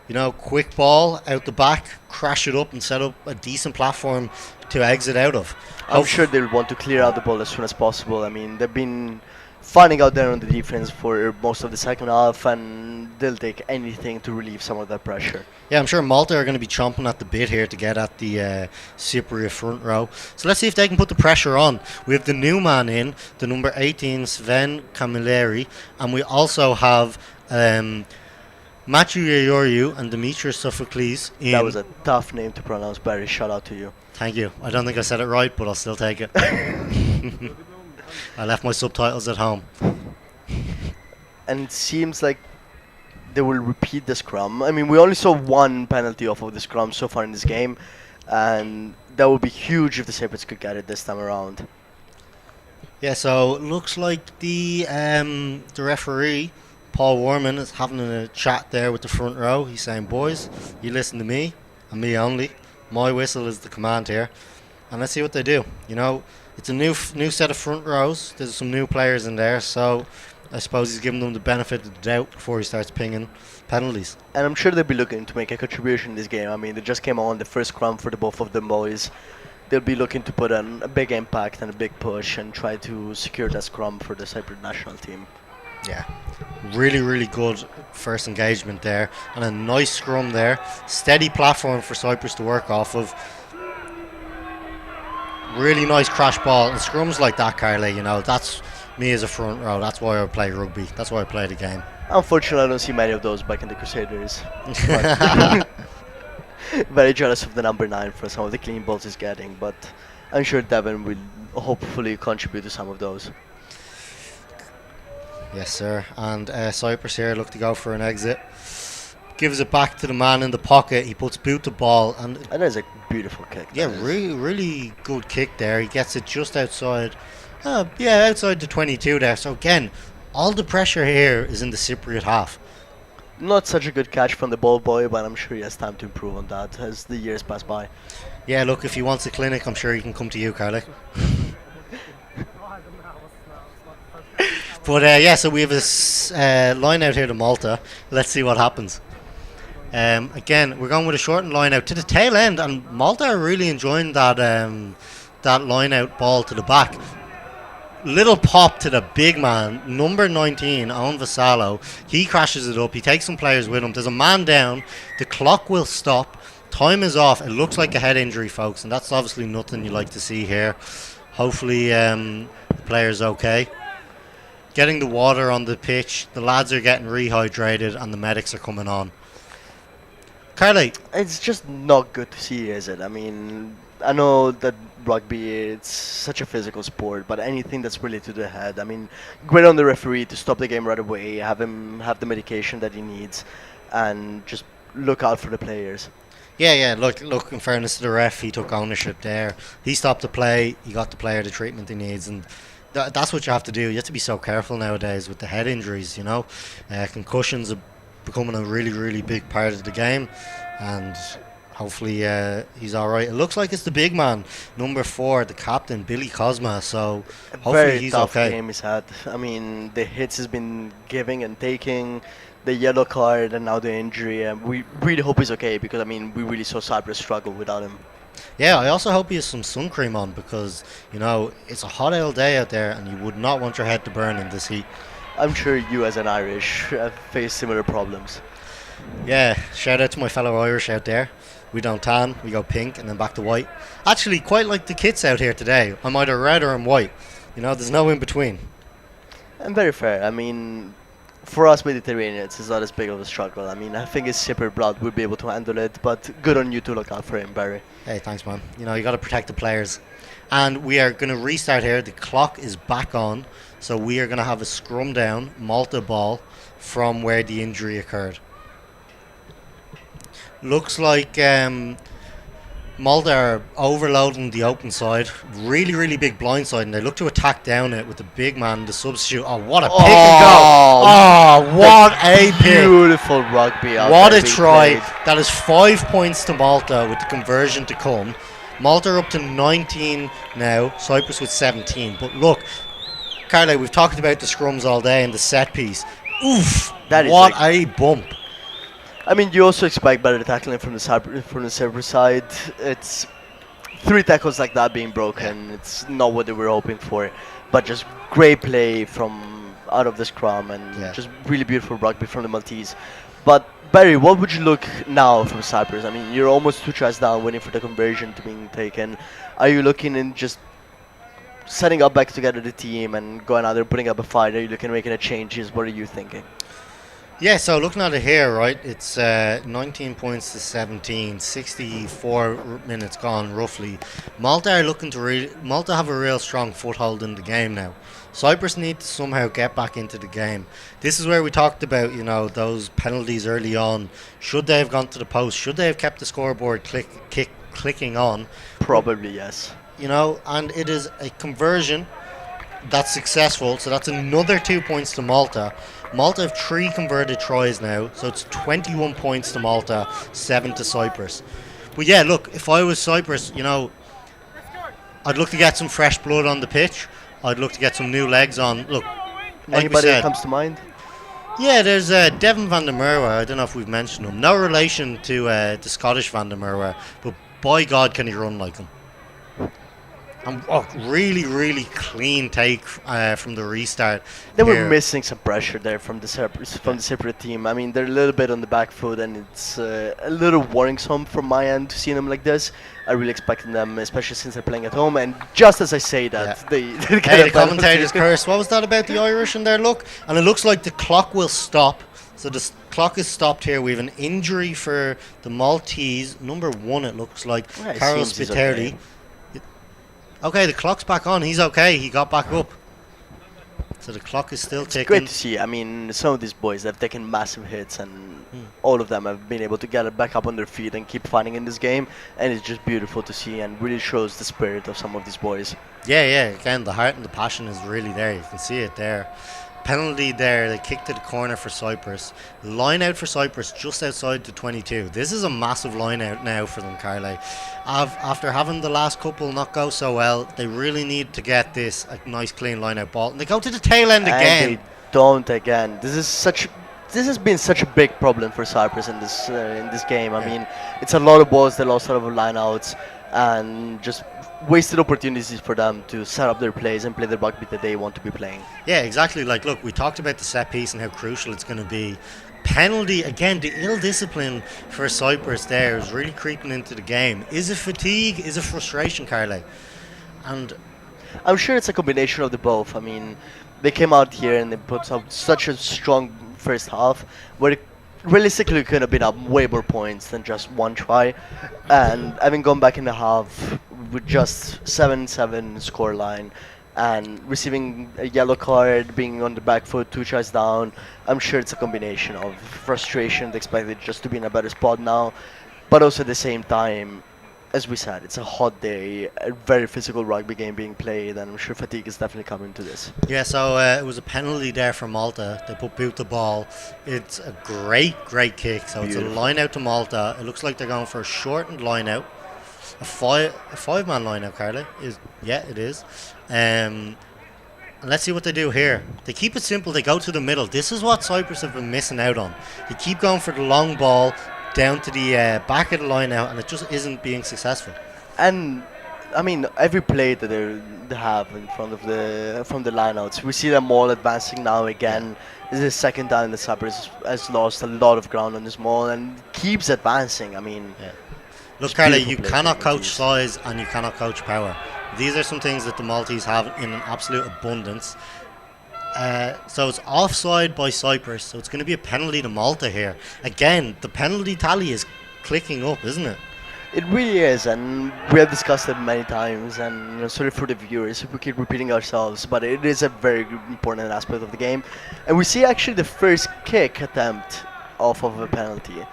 you know, quick ball out the back, crash it up and set up a decent platform to exit out of. I'm sure they'll want to clear out the ball as soon as possible. I mean, they've been finding out there on the defense for most of the second half, and they'll take anything to relieve some of that pressure. Yeah, I'm sure Malta are going to be chomping at the bit here to get at the Cypriot front row. So let's see if they can put the pressure on. We have the new man in, the number 18, Sven Camilleri, and we also have Matthew Yayoru and Dimitris Sophocles in. That was a tough name to pronounce, Barry. Shout out to you. Thank you. I don't think I said it right, but I'll still take it. I left my subtitles at home. And it seems like they will repeat the scrum. I mean, we only saw one penalty off of the scrum so far in this game, and that would be huge if the Sabres could get it this time around. Yeah, so it looks like the referee, Paul Warman, is having a chat there with the front row. He's saying, boys, you listen to me, and me only. My whistle is the command here. and let's see what they do. It's a new set of front rows. There's some new players in there, so I suppose he's giving them the benefit of the doubt before he starts pinging penalties. And I'm sure they'll be looking to make a contribution in this game. I mean, they just came on the first scrum for the both of them boys. They'll be looking to put on a big impact and a big push and try to secure that scrum for the Cyprus national team. Yeah, really, really good first engagement there, and a nice scrum there. Steady platform for Cyprus to work off of. Really nice crash ball, and scrums like that, Carly, that's me as a front row. That's why I play rugby. That's why I play the game. Unfortunately, I don't see many of those back in the Crusaders. But very jealous of the number 9 for some of the clean balls he's getting, but I'm sure Devon will hopefully contribute to some of those. Yes, sir. And Cyprus here look to go for an exit. Gives it back to the man in the pocket. He puts boot to ball, and that is a beautiful kick. Yeah, really, really good kick there. He gets it just outside. Outside the 22 there. So again, all the pressure here is in the Cypriot half. Not such a good catch from the ball boy, but I'm sure he has time to improve on that as the years pass by. Yeah, look, if he wants a clinic, I'm sure he can come to you, Carly. But so we have a line out here to Malta. Let's see what happens. Again, we're going with a shortened line out to the tail end, and Malta are really enjoying that line out ball to the back. Little pop to the big man, number 19, Owen Vassallo. He crashes it up. He takes some players with him. There's a man down. The clock will stop. Time is off. It looks like a head injury, folks, and that's obviously nothing you like to see here. Hopefully the player's okay. Getting the water on the pitch. The lads are getting rehydrated, and the medics are coming on. Carly. It's just not good to see, is it? I mean, I know that rugby, it's such a physical sport, but anything that's related to the head, I mean, great on the referee to stop the game right away, have him have the medication that he needs, and just look out for the players. Yeah, look, in fairness to the ref, he took ownership there. He stopped the play, he got the player the treatment he needs, and that's what you have to do. You have to be so careful nowadays with the head injuries, concussions are becoming a really, really big part of the game, and hopefully he's all right. It looks like it's the big man, number 4, the captain, Billy Cosma. So hopefully he's okay. Very tough game he's had. I mean, the hits he's been giving and taking, the yellow card, and now the injury. And we really hope he's okay because, I mean, we really saw Cyprus struggle without him. Yeah, I also hope he has some sun cream on because, it's a hot old day out there and you would not want your head to burn in this heat. I'm sure you as an Irish have faced similar problems. Yeah, shout out to my fellow Irish out there. We don't tan, we go pink and then back to white. Actually, quite like the kits out here today. I'm either red or I'm white. There's no in between. And very fair. I mean, for us Mediterraneans, it's not as big of a struggle. I mean, I think his Cypriot blood would be able to handle it, but good on you to look out for him, Barry. Hey, thanks, man. You got to protect the players. And we are going to restart here. The clock is back on. So we are going to have a scrum down, Malta ball, from where the injury occurred. Looks like Malta are overloading the open side. Really, really big blind side, and they look to attack down it with the big man, the substitute. Oh, what a pick and go! Oh, what a pick! Beautiful rugby. What a try. That is 5 points to Malta with the conversion to come. Malta are up to 19 now, Cyprus with 17. But look, Carly, we've talked about the scrums all day and the set piece. Oof! What a bump. I mean, you also expect better tackling from the Cyprus side. It's 3 tackles like that being broken. Yeah. It's not what they were hoping for, but just great play from out of the scrum and just really beautiful rugby from the Maltese. But Barry, what would you look now from Cyprus? I mean, you're almost 2 tries down, waiting for the conversion to being taken. Are you looking in just setting up back together the team and going out there putting up a fight? Are you looking at making changes? What are you thinking? Yeah, so looking at it here, right, it's 19 points to 17, 64 minutes gone roughly. Malta are looking to Malta have a real strong foothold in the game now. Cyprus need to somehow get back into the game. This is where we talked about, those penalties early on. Should they have gone to the post? Should they have kept the scoreboard clicking on? Probably yes. And it is a conversion that's successful, so that's another 2 points to Malta. Malta have 3 converted tries now, so it's 21 points to Malta, 7 to Cyprus. But yeah, look, if I was Cyprus, I'd look to get some fresh blood on the pitch. I'd look to get some new legs on. Look, like we Anybody that said, comes to mind? yeah, there's Devin van der Merwe. I don't know if we've mentioned him. No relation to the Scottish van der Merwe, but by God, can he run like him? And really, really clean take from the restart. They were here. missing some pressure there from the Cypriot team. I mean, they're a little bit on the back foot, and it's a little worrisome from my end to see them like this. I really expected them, especially since they're playing at home. And just as I say that, they get Hey, a the penalty. commentator's curse. What was that about the Irish in their look? And it looks like the clock will stop. So the clock is stopped here. We have an injury for the Maltese. Number 1, it looks like. Yeah, it Carol seems he's Spiteri. okay. Okay, the clock's back on. He's okay. He got back up. So the clock is still It's ticking. great to see. I mean, some of these boys have taken massive hits, and all of them have been able to get it back up on their feet and keep fighting in this game. And it's just beautiful to see, and really shows the spirit of some of these boys. Yeah. Again, the heart and the passion is really there. You can see it there. Penalty there. They kicked to the corner for Cyprus. Line out for Cyprus just outside the 22. This is a massive line out now for them, Carly. After having the last couple not go so well, they really need to get this a nice clean line out ball. And they go to the tail end And again. they don't again. This has been such a big problem for Cyprus in this game. I mean, it's a lot of balls they lost out of line outs, and just wasted opportunities for them to set up their plays and play the rugby that they want to be playing. Yeah, exactly. Like, look, we talked about the set piece and how crucial it's going to be. Penalty, again, the ill discipline for Cyprus there is really creeping into the game. Is it fatigue? Is it frustration, Carly? And I'm sure it's a combination of the both. I mean, they came out here and they put up such a strong first half where it realistically could have been up way more points than just one try. And having gone back in the half with just 7-7 scoreline and receiving a yellow card, being on the back foot, 2 tries down, I'm sure it's a combination of frustration, they expected just to be in a better spot now, but also at the same time, as we said, it's a hot day, a very physical rugby game being played, and I'm sure fatigue is definitely coming to this. yeah, so it was a penalty there for Malta. They put boot the ball. It's a great kick. So it's a Beautiful. line out to Malta. It looks like they're going for a shortened line out. A five-man line out, Carly. It is. And let's see what they do here. They keep it simple. They go to the middle. This is what Cyprus have been missing out on. They keep going for the long ball down to the back of the line out, and it just isn't being successful. And I mean, every play that they have in front of from the lineouts, we see them all advancing now again. This is the second time that Cyprus has lost a lot of ground on this maul and keeps advancing. I mean, Yeah. Look, It's Carly, beautiful you play cannot from the coach Maltese. size and you cannot coach power. These are some things that the Maltese have in an absolute abundance. So it's offside by Cyprus, so it's going to be a penalty to Malta here. Again, the penalty tally is clicking up, isn't it? it really is, and we have discussed it many times. And sorry for the viewers if we keep repeating ourselves, but it is a very important aspect of the game. And we see actually the first kick attempt off of a penalty.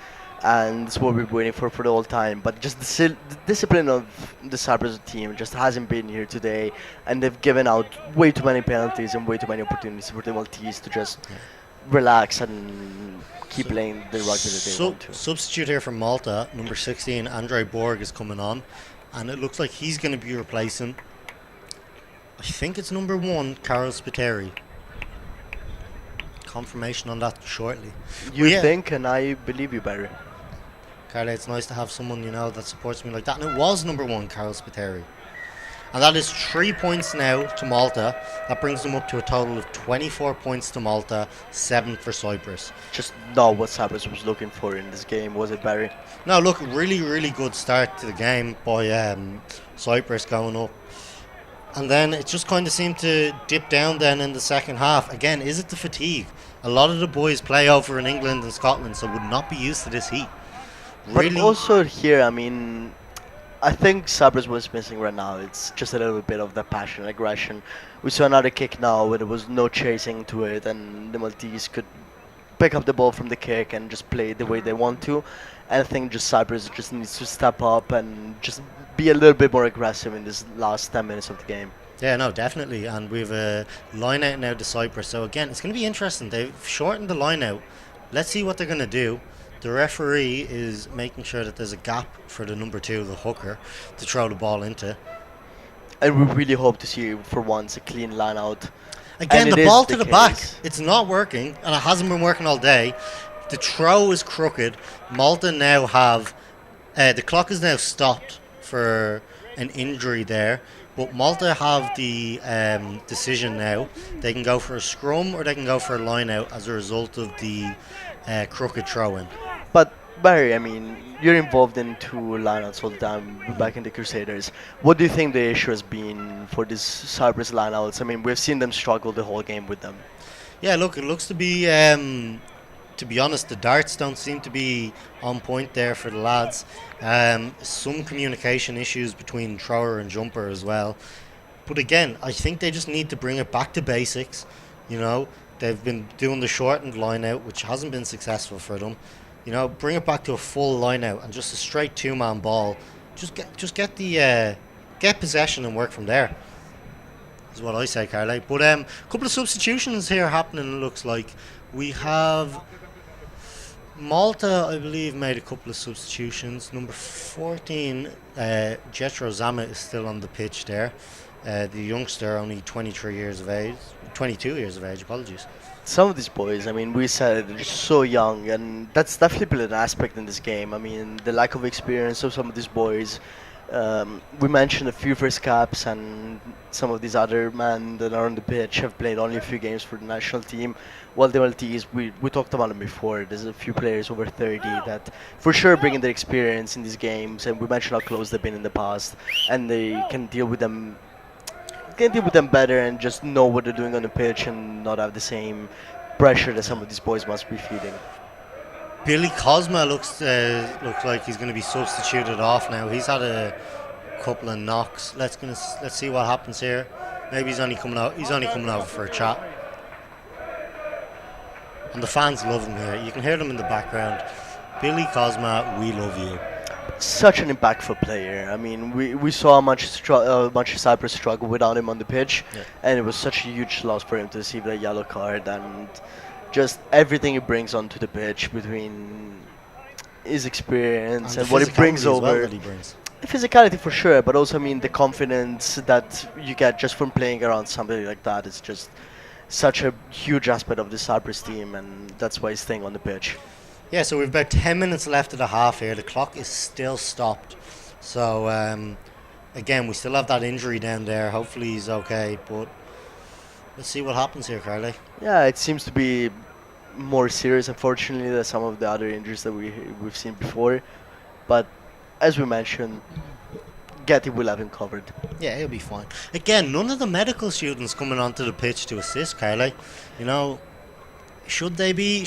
And it's what we've been waiting for the whole time. But just the discipline of the Cyprus team just hasn't been here today, and they've given out way too many penalties and way too many opportunities for the Maltese to just relax and keep playing the rugby that they want to. Substitute here for Malta, number 16, Andrei Borg is coming on, and it looks like he's going to be replacing, I think it's number 1, Carol Spiteri. Confirmation on that shortly. You Well, yeah. think, and I believe you, Barry. Carly, it's nice to have someone that supports me like that. And it was number 1, Carol Spiteri. And that is 3 points now to Malta. That brings them up to a total of 24 points to Malta, 7 for Cyprus. Just not what Cyprus was looking for in this game, was it, Barry? Now, look, really good start to the game by Cyprus going up. And then it just kind of seemed to dip down then in the second half. Again, is it the fatigue? A lot of the boys play over in England and Scotland, so would not be used to this heat. But also here, I mean, I think Cyprus was missing right now. It's just a little bit of the passion and aggression. We saw another kick now where there was no chasing to it, and the Maltese could pick up the ball from the kick and just play the way they want to. And I think just Cyprus just needs to step up and just be a little bit more aggressive in this last 10 minutes of the game. Yeah, no, definitely. And we've a line out now to Cyprus. So again, it's going to be interesting. They've shortened the line out. Let's see what they're going to do. The referee is making sure that there's a gap for the number 2, the hooker, to throw the ball into. And we really hope to see for once a clean line out. Again, And the it is ball the to the back, case. it's not working, and it hasn't been working all day. The throw is crooked. Malta now have the clock is now stopped for an injury there, but Malta have the decision now. They can go for a scrum or they can go for a line out as a result of the crooked throw in. But Barry, I mean, you're involved in two lineouts all the time back in the Crusaders. What do you think the issue has been for these Cyprus lineouts? I mean, we've seen them struggle the whole game with them. Yeah, look, it looks to be honest, the darts don't seem to be on point there for the lads. Some communication issues between thrower and jumper as well. But again, I think they just need to bring it back to basics. You know, they've been doing the shortened line out, which hasn't been successful for them. You know, bring it back to a full line out and just a straight two-man ball. Just get possession and work from there. Is what I say, Carly. But a couple of substitutions here happening. It looks like we have Malta, I believe, made a couple of substitutions. Number 14, Jetro Zama is still on the pitch there. The youngster, only 23 years of age, 22 years of age. Apologies. Some of these boys, I mean, we said they're so young, and that's definitely been an aspect in this game. I mean, the lack of experience of some of these boys. We mentioned a few first caps, and some of these other men that are on the pitch have played only a few games for the national team. While the Maltese, we talked about them before. There's a few players over 30 that, for sure, bring in their experience in these games, and we mentioned how close they've been in the past, and they can deal with them better and just know what they're doing on the pitch and not have the same pressure that some of these boys must be feeling. Billy Cosma looks like he's going to be substituted off now. He's had a couple of knocks. Let's see what happens here. Maybe he's only coming out. He's only coming over for a chat. And the fans love him here. You can hear them in the background. Billy Cosma, we love you. Such an impactful player. I mean, we saw how much Cyprus struggled without him on the pitch, Yeah. and it was such a huge loss for him to receive that yellow card, and just everything he brings onto the pitch between his experience and the what he brings physicality as well over. that he brings. The physicality for sure, but also I mean the confidence that you get just from playing around somebody like that is just such a huge aspect of the Cyprus team, and that's why he's staying on the pitch. Yeah, so we've about 10 minutes left of the half here. The clock is still stopped. So, again, we still have that injury down there. Hopefully he's okay, but let's see what happens here, Carly. Yeah, it seems to be more serious, unfortunately, than some of the other injuries that we've seen before. But as we mentioned, Getty will have him covered. Yeah, he'll be fine. Again, none of the medical students coming onto the pitch to assist, Carly. You know, should they be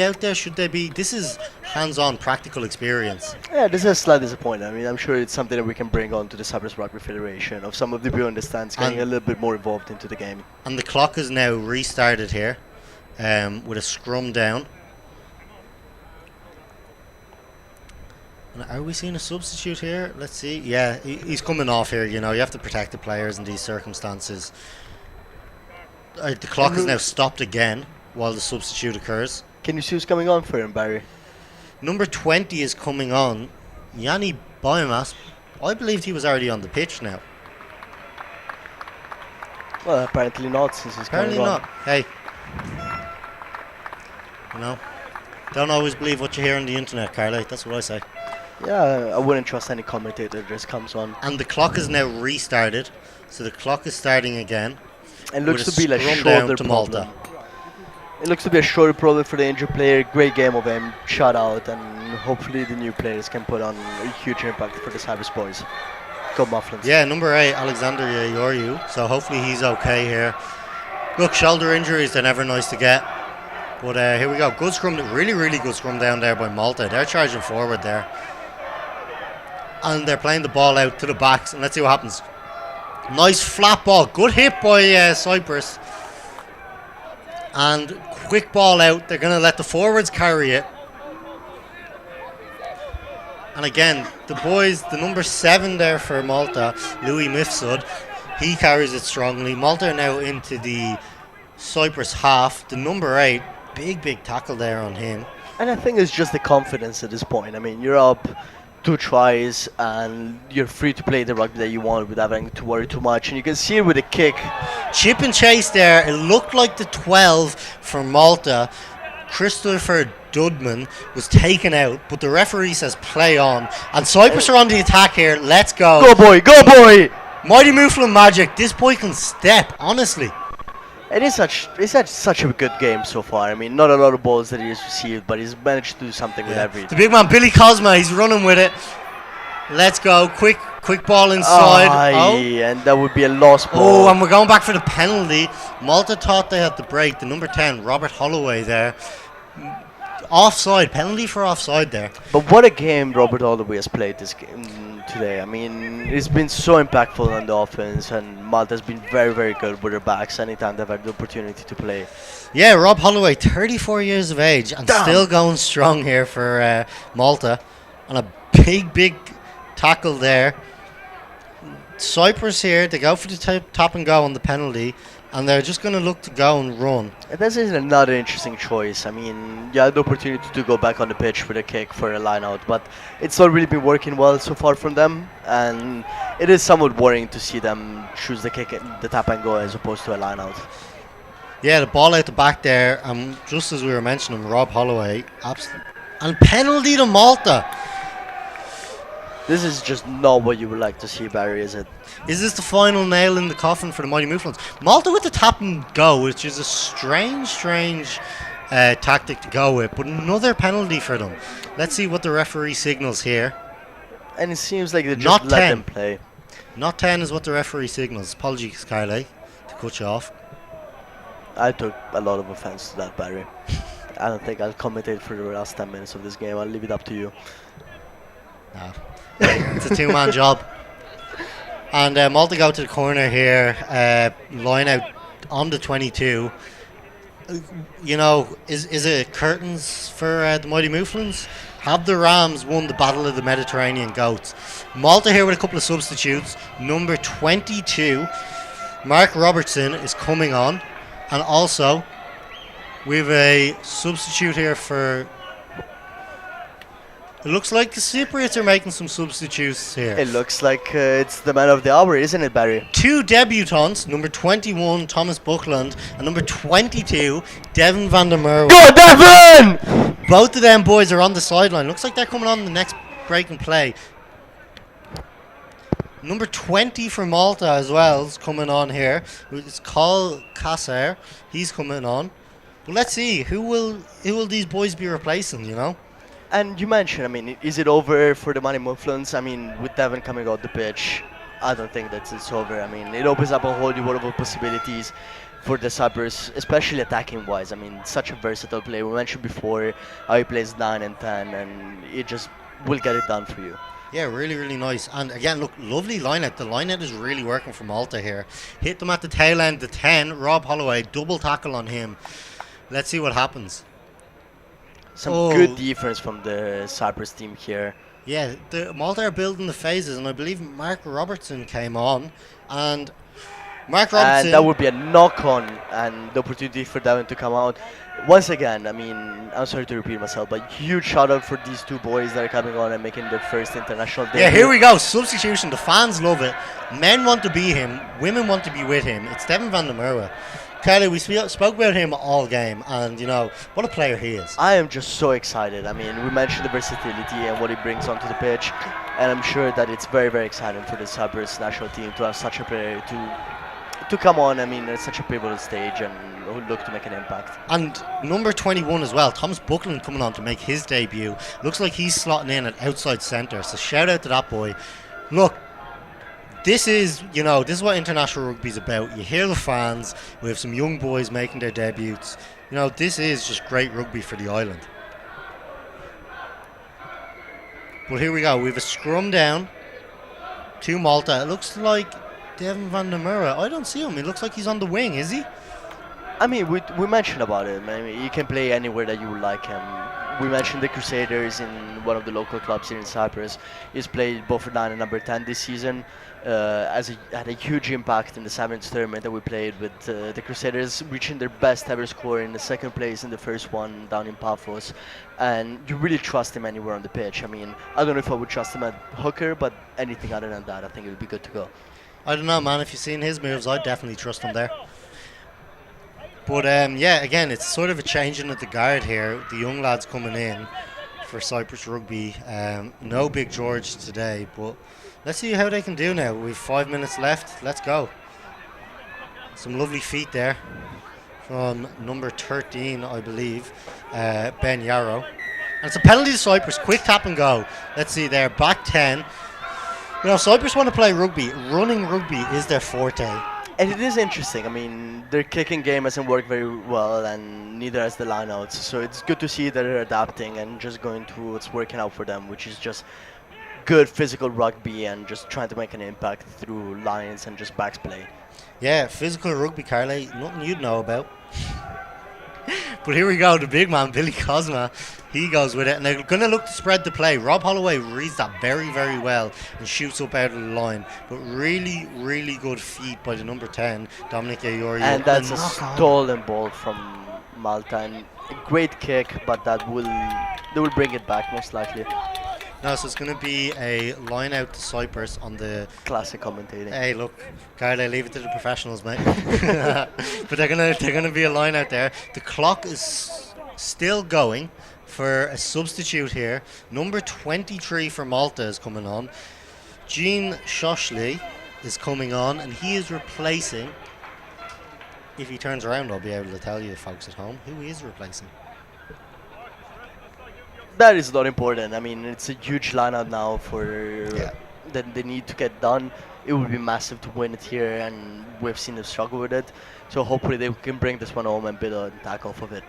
out there? This is hands-on practical experience. Yeah, this is a slight disappointment. I mean, I'm sure it's something that we can bring on to the Cyprus Rugby Federation of some of the people in the stands getting a little bit more involved into the game. And the clock is now restarted here with a scrum down. And are we seeing a substitute here? Let's see. Yeah, he's coming off here. You know, you have to protect the players in these circumstances. The clock is now stopped again while the substitute occurs. Can you see who's coming on for him, Barry? Number 20 is coming on. Yanni Biomas. I believed he was already on the pitch now. Well, apparently not, since he's Apparently coming on. not. Hey. You know, don't always believe what you hear on the internet, Carly. That's what I say. Yeah, I wouldn't trust any commentator that just comes on. And the clock is now restarted. So the clock is starting again. It looks with to be like scrum down shoulder to problem. Malta. It looks to be a shoulder problem for the injured player. Great game of him, shut out, and hopefully the new players can put on a huge impact for the Cyprus boys. Go Mufflins. Yeah, number 8, Alexander Yoryu. So hopefully he's okay here. Look, shoulder injuries, they're never nice to get. But here we go. Good scrum. Really, really good scrum down there by Malta. They're charging forward there. And they're playing the ball out to the backs. And let's see what happens. Nice flat ball. Good hit by Cyprus. And quick ball out. They're going to let the forwards carry it. And again, the boys, the number 7 there for Malta, Louis Mifsud, he carries it strongly. Malta are now into the Cyprus half. The number 8, big tackle there on him. And I think it's just the confidence at this point. I mean, you're up 2 tries, and you're free to play the rugby that you want without having to worry too much. And you can see it with a kick. Chip and chase there. It looked like the 12 for Malta. Christopher Dudman was taken out, but the referee says play on. And Cyprus are on the attack here. Let's go. Go boy, go boy! Mighty Mouflon magic. This boy can step, honestly. It's had such a good game so far. I mean, not a lot of balls that he's received, but he's managed to do something with The everything. big man, Billy Cosma, he's running with it. Let's go. Quick ball inside. And that would be a lost Oh, ball. and we're going back for the penalty. Malta thought they had the break. The number 10, Robert Holloway there. Offside. Penalty for offside there. But what a game Robert Holloway has played this game today. I mean, he's been so impactful on the offense, and Malta's been very, very good with their backs anytime they've had the opportunity to play. Yeah, Rob Holloway, 34 years of age, and Damn. still going strong here for Malta. And a big tackle there. Cyprus here, they go for the top and go on the penalty, and they're just going to look to go and run. And this is another interesting choice. I mean, you had the opportunity to go back on the pitch with a kick for a line out, but it's not really been working well so far from them, and it is somewhat worrying to see them choose the kick, the tap and go, as opposed to a line out. Yeah, the ball out the back there, just as we were mentioning, Rob Holloway, absolutely. And penalty to Malta. This is just not what you would like to see, Barry, is it? Is this the final nail in the coffin for the Mighty Mouflons? Malta with the tap and go, which is a strange tactic to go with, but another penalty for them. Let's see what the referee signals here. And it seems like they just Not let 10. them play. Not 10 is what the referee signals. Apologies, Kyle, to cut you off. I took a lot of offense to that, Barry. I don't think I'll commentate for the last 10 minutes of this game. I'll leave it up to you. No. It's a two-man job. And Malta go to the corner here, line out on the 22. You know, is it curtains for the Mighty Mouflons? Have the Rams won the Battle of the Mediterranean Goats? Malta here with a couple of substitutes. Number 22, Mark Robertson, is coming on. And also, we have a substitute here for... It looks like the Cypriots are making some substitutes here. It looks like it's the man of the hour, isn't it, Barry? 2 debutants, number 21, Thomas Buckland, and number 22, Devin van der Merwe. Go, Devin! Both of them boys are on the sideline. Looks like they're coming on the next break and play. Number 20 for Malta as well is coming on here. It's Carl Kasser. He's coming on. But let's see, who will these boys be replacing, you know? And you mentioned, I mean, is it over for the Mighty Mouflons? I mean, with Devin coming out the pitch, I don't think that it's over. I mean, it opens up a whole new world of possibilities for the Cyprus, especially attacking-wise. I mean, such a versatile player. We mentioned before how he plays 9 and 10, and it just will get it done for you. Yeah, really nice. And again, look, lovely line-out. The line-out is really working for Malta here. Hit them at the tail end, the 10, Rob Holloway, double tackle on him. Let's see what happens. Some good defense from the Cyprus team here. Yeah, the Malta are building the phases, and I believe Mark Robertson came on, and Mark Robertson... And that would be a knock-on and the opportunity for Devin to come out. Once again, I mean, I'm sorry to repeat myself, but huge shout-out for these two boys that are coming on and making their first international debut. Yeah, here we go, substitution. The fans love it. Men want to be him, women want to be with him. It's Devin van der Merwe. Kelly, we spoke about him all game, and you know what a player he is. I am just so excited. I mean, we mentioned the versatility and what he brings onto the pitch, and I'm sure that it's very exciting for the Cyprus national team to have such a player to come on. I mean, at such a pivotal stage and look to make an impact. And number 21 as well, Thomas Buckland coming on to make his debut. Looks like he's slotting in at outside centre. So shout out to that boy. Look. This is what international rugby is about. You hear the fans. We have some young boys making their debuts. You know, this is just great rugby for the island. But here we go. We have a scrum down to Malta. It looks like Devin van der Merwe. I don't see him. It looks like he's on the wing, is he? I mean, we mentioned about it. I mean, he can play anywhere that you would like him. we mentioned the Crusaders in one of the local clubs here in Cyprus. He's played both for 9 and number 10 this season. Had a huge impact in the Sevens tournament that we played with the Crusaders, reaching their best ever score in the second place in the first one down in Paphos. And you really trust him anywhere on the pitch. I mean, I don't know if I would trust him at hooker, but anything other than that, I think it would be good to go. I don't know, man. If you've seen his moves, I'd definitely trust him there. But yeah, again, it's sort of a changing of the guard here. The young lads coming in for Cyprus Rugby. No Big George today, but let's see how they can do now. We've 5 minutes left. Let's go. Some lovely feet there from number 13, I believe, Ben Yarrow. And it's a penalty to Cyprus. Quick tap and go. Let's see there. Back 10. You know, Cyprus want to play rugby. Running rugby is their forte. And it is interesting. I mean, their kicking game hasn't worked very well, and neither has the lineouts. So it's good to see that they're adapting and just going to what's working out for them, which is just good physical rugby and just trying to make an impact through lines and just backs play. Yeah, physical rugby, Carly. Nothing you'd know about. But here we go, the big man, Billy Cosma. He goes with it, and they're going to look to spread the play. Rob Holloway reads that very, very well and shoots up out of the line. But really, really good feet by the number 10, Dominic Ayorio. And that's a stolen ball from Malta. And a great kick, but they will bring it back most likely. No, so it's going to be a line out to Cyprus on the... Classic commentating. Hey, look, Carly, leave it to the professionals, mate. But they're gonna be a line out there. The clock is still going for a substitute here. Number 23 for Malta is coming on. Jean Shoshli is coming on, and he is replacing... If he turns around, I'll be able to tell you, folks at home, who he is replacing. That is not important. I mean, it's a huge lineup now for that they need to get done. It would be massive to win it here, and we've seen them struggle with it. So hopefully they can bring this one home and build an attack off of it.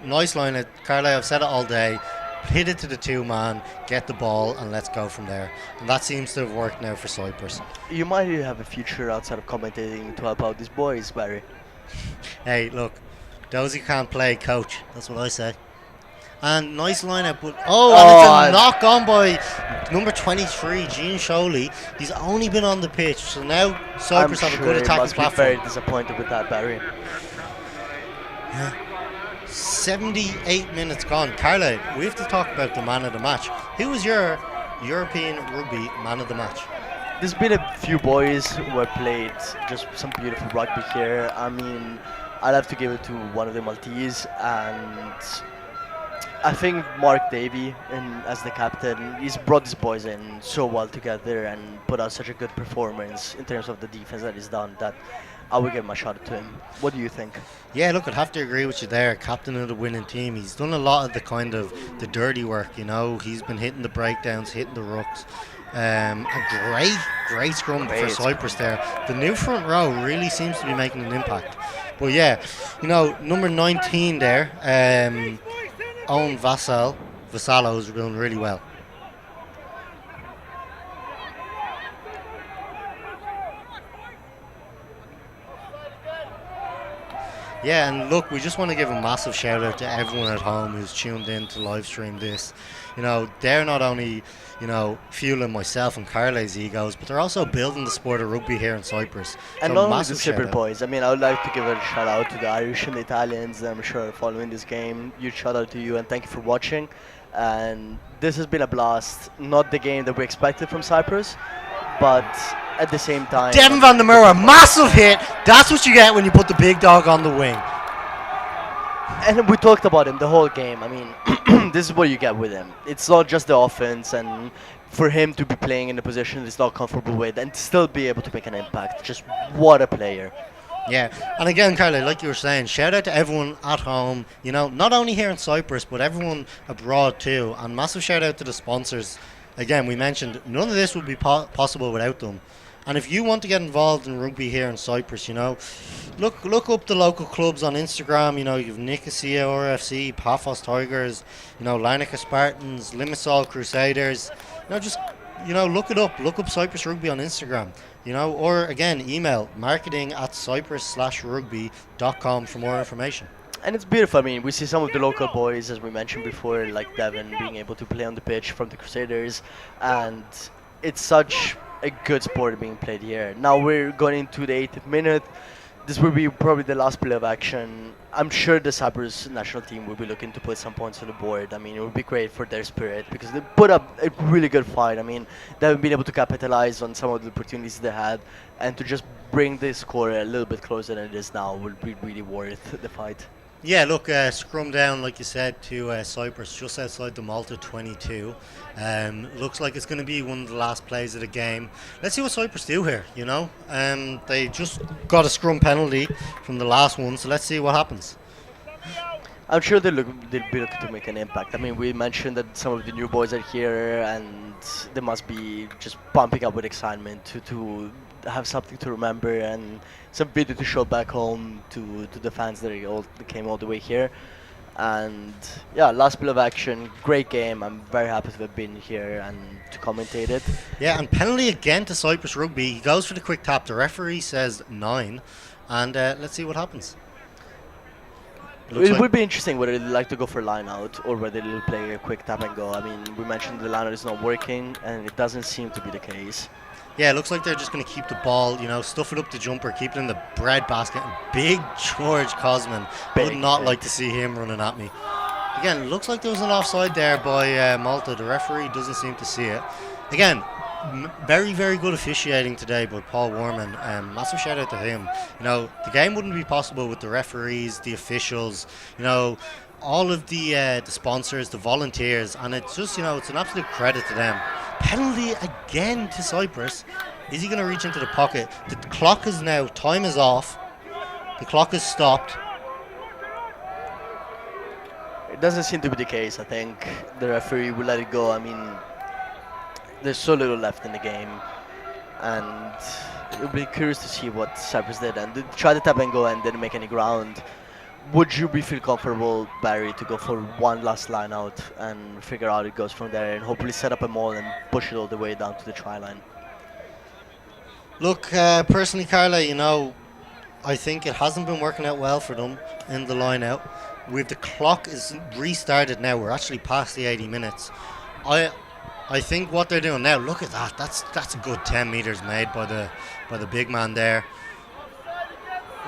Nice line. Carly, I've said it all day. Hit it to the 2-man, get the ball, and let's go from there. And that seems to have worked now for Cyprus. You might have a future outside of commentating to help out these boys, Barry. Hey, look. Those who can't play, coach. That's what I say. And nice lineup. But and it's a knock on by number 23, Jean Sholey. He's only been on the pitch, so now Cyprus have a good attacking platform. Must be very disappointed with that, Barry. Yeah. 78 minutes gone. Carla, we have to talk about the man of the match. Who was your European rugby man of the match? There's been a few boys who have played just some beautiful rugby here. I mean, I'll have to give it to one of the Maltese, and I think Mark Davey, as the captain, he's brought these boys in so well together and put out such a good performance in terms of the defense that he's done that I would give my shot to him. What do you think? Yeah, look, I'd have to agree with you there. Captain of the winning team. He's done a lot of the dirty work, you know. He's been hitting the breakdowns, hitting the rucks. A great scrum for Cyprus there. The new front row really seems to be making an impact. But yeah, you know, number 19 there, Owen Vassallo is doing really well. Yeah, and look, we just want to give a massive shout out to everyone at home who's tuned in to live stream this. You know, they're not only, you know, fueling myself and Carly's egos, but they're also building the sport of rugby here in Cyprus. And so not only the Cypriot boys. I mean, I would like to give a shout out to the Irish and the Italians that I'm sure are following this game. Huge shout out to you and thank you for watching. And this has been a blast. Not the game that we expected from Cyprus, but at the same time... Devin van der Merwe, massive hit. That's what you get when you put the big dog on the wing. And we talked about him the whole game. I mean, this is what you get with him. It's not just the offense, and for him to be playing in a position he's not comfortable with and still be able to make an impact. Just what a player. Yeah, and again, Carly, like you were saying, shout out to everyone at home, you know, not only here in Cyprus, but everyone abroad too. And massive shout out to the sponsors. Again, we mentioned none of this would be possible without them. And if you want to get involved in rugby here in Cyprus, you know, look up the local clubs on Instagram. You know, you've Nicosia RFC, Paphos Tigers, you know, Larnaca Spartans, Limassol Crusaders. You know, just, you know, look it up. Look up Cyprus Rugby on Instagram. You know, or again, email marketing@cyprus/rugby.com for more information. And it's beautiful. I mean, we see some of the local boys, as we mentioned before, like Devin, being able to play on the pitch from the Crusaders, and it's such a good sport being played here. Now we're going into the 80th minute. This will be probably the last play of action. I'm sure the Cyprus national team will be looking to put some points on the board. I mean, it would be great for their spirit because they put up a really good fight. I mean, they haven't been able to capitalize on some of the opportunities they had, and to just bring the score a little bit closer than it is now will be really worth the fight. Yeah, look, scrum down, like you said, to Cyprus, just outside the Malta 22. Looks like it's going to be one of the last plays of the game. Let's see what Cyprus do here, you know. They just got a scrum penalty from the last one, so let's see what happens. I'm sure they'll be looking to make an impact. I mean, we mentioned that some of the new boys are here, and they must be just pumping up with excitement to have something to remember and some video to show back home to the fans that came all the way here. And yeah, last bit of action, great game. I'm very happy to have been here and to commentate it. Yeah, and penalty again to Cyprus Rugby. He goes for the quick tap. The referee says 9, and let's see what happens. It would be interesting whether they'd like to go for line out or whether they'll play a quick tap and go. I mean, we mentioned the line out is not working, and it doesn't seem to be the case. Yeah, it looks like they're just going to keep the ball, you know, stuff it up the jumper, keep it in the bread basket. And big George Cosman. Would not like to see him running at me. Again, looks like there was an offside there by Malta. The referee doesn't seem to see it. Again, very, very good officiating today by Paul Warman. Massive shout out to him. You know, the game wouldn't be possible with the referees, the officials, you know, all of the sponsors, the volunteers, and it's just, you know, it's an absolute credit to them. Penalty again to Cyprus. Is he going to reach into the pocket? The clock is now, time is off. The clock is stopped. It doesn't seem to be the case. I think the referee will let it go. I mean, there's so little left in the game, and it'll be curious to see what Cyprus did. And they tried to tap and go and didn't make any ground. Would you feel comfortable, Barry, to go for one last line out and figure out it goes from there and hopefully set up a maul and push it all the way down to the try line? Look, personally, Carla, you know, I think it hasn't been working out well for them in the line out. With the clock is restarted now, we're actually past the 80 minutes. I think what they're doing now, look at that. That's a good 10 meters made by the big man there.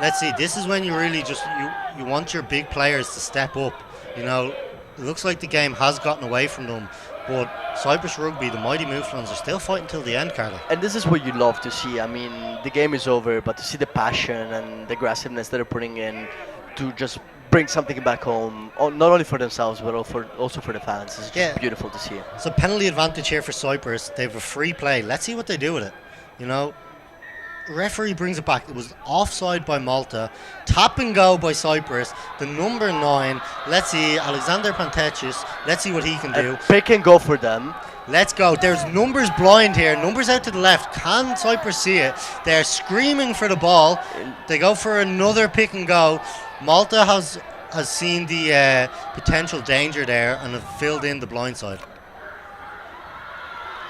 Let's see, this is when you really just you want your big players to step up. You know, it looks like the game has gotten away from them, but Cyprus Rugby, the mighty Mouflons, are still fighting till the end, Carla. And this is what you love to see. I mean, the game is over, but to see the passion and the aggressiveness that they're putting in to just bring something back home, not only for themselves but also for the fans, it's just beautiful to see. So penalty advantage here for Cyprus. They have a free play. Let's see what they do with it. You know, referee brings it back. It was offside by Malta. Tap and go by Cyprus. The number 9. Let's see, Alexander Pantechis. Let's see what he can do. Pick and go for them. Let's go. There's numbers blind here. Numbers out to the left. Can Cyprus see it? They're screaming for the ball. They go for another pick and go. Malta has seen the potential danger there and have filled in the blind side.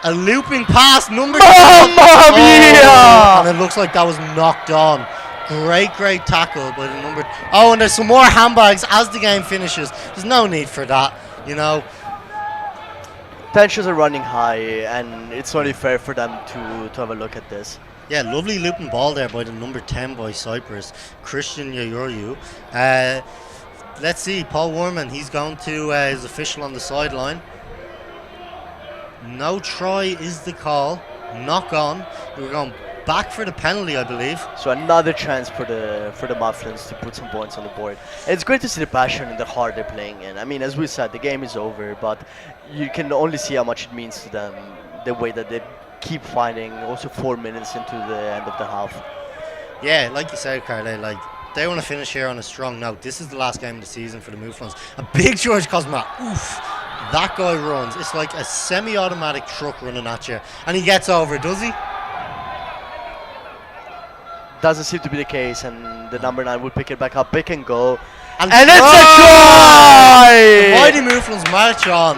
A looping pass, number 2. Mamma mia! And it looks like that was knocked on. Great tackle by the number. Oh, and there's some more handbags as the game finishes. There's no need for that, you know. Tensions are running high, and it's only fair for them to have a look at this. Yeah, lovely looping ball there by the number 10 by Cyprus, Christian Yayoryu. Let's see, Paul Warman, he's going to his official on the sideline. No try is the call. Knock on. We're going back for the penalty, I believe. So another chance for the Mufflins to put some points on the board. And it's great to see the passion and the heart they're playing in. I mean, as we said, the game is over, but you can only see how much it means to them, the way that they keep fighting. Also 4 minutes into the end of the half. Yeah, like you said, Carly, like they want to finish here on a strong note. This is the last game of the season for the Mouflons. A big George Cosma. Oof. That guy runs. It's like a semi-automatic truck running at you. And he gets over, does he? Doesn't seem to be the case, and the number 9 will pick it back up, pick and go. And it's a try! The mighty Mouflons march on.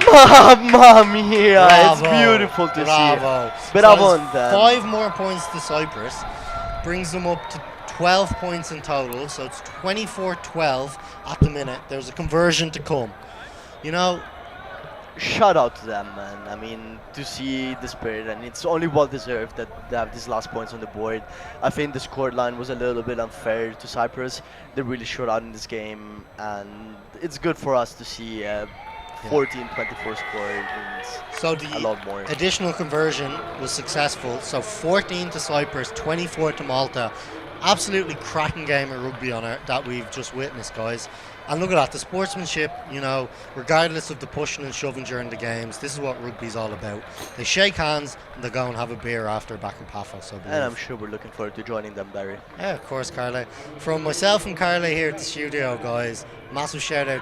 Mamma mia! Bravo. It's beautiful to Bravo. see. Bravo on them. 5 more points to Cyprus. Brings them up to 12 points in total, so it's 24-12 at the minute. There's a conversion to come. You know, Shout out to them, man. I mean, to see the spirit, and it's only well deserved that they have these last points on the board. I think the scoreline was a little bit unfair to Cyprus. They really showed out in this game, and it's good for us to see a 14-24 score. It means so a lot more. the additional conversion was successful. So 14 to Cyprus, 24 to Malta. Absolutely cracking game of rugby on it that we've just witnessed, guys. And look at that, the sportsmanship, you know, regardless of the pushing and shoving during the games, this is what rugby's all about. They shake hands and they go and have a beer after back in Paphos, I believe. And I'm sure we're looking forward to joining them, Barry. Yeah, of course, Carly. From myself and Carly here at the studio, guys, massive shout out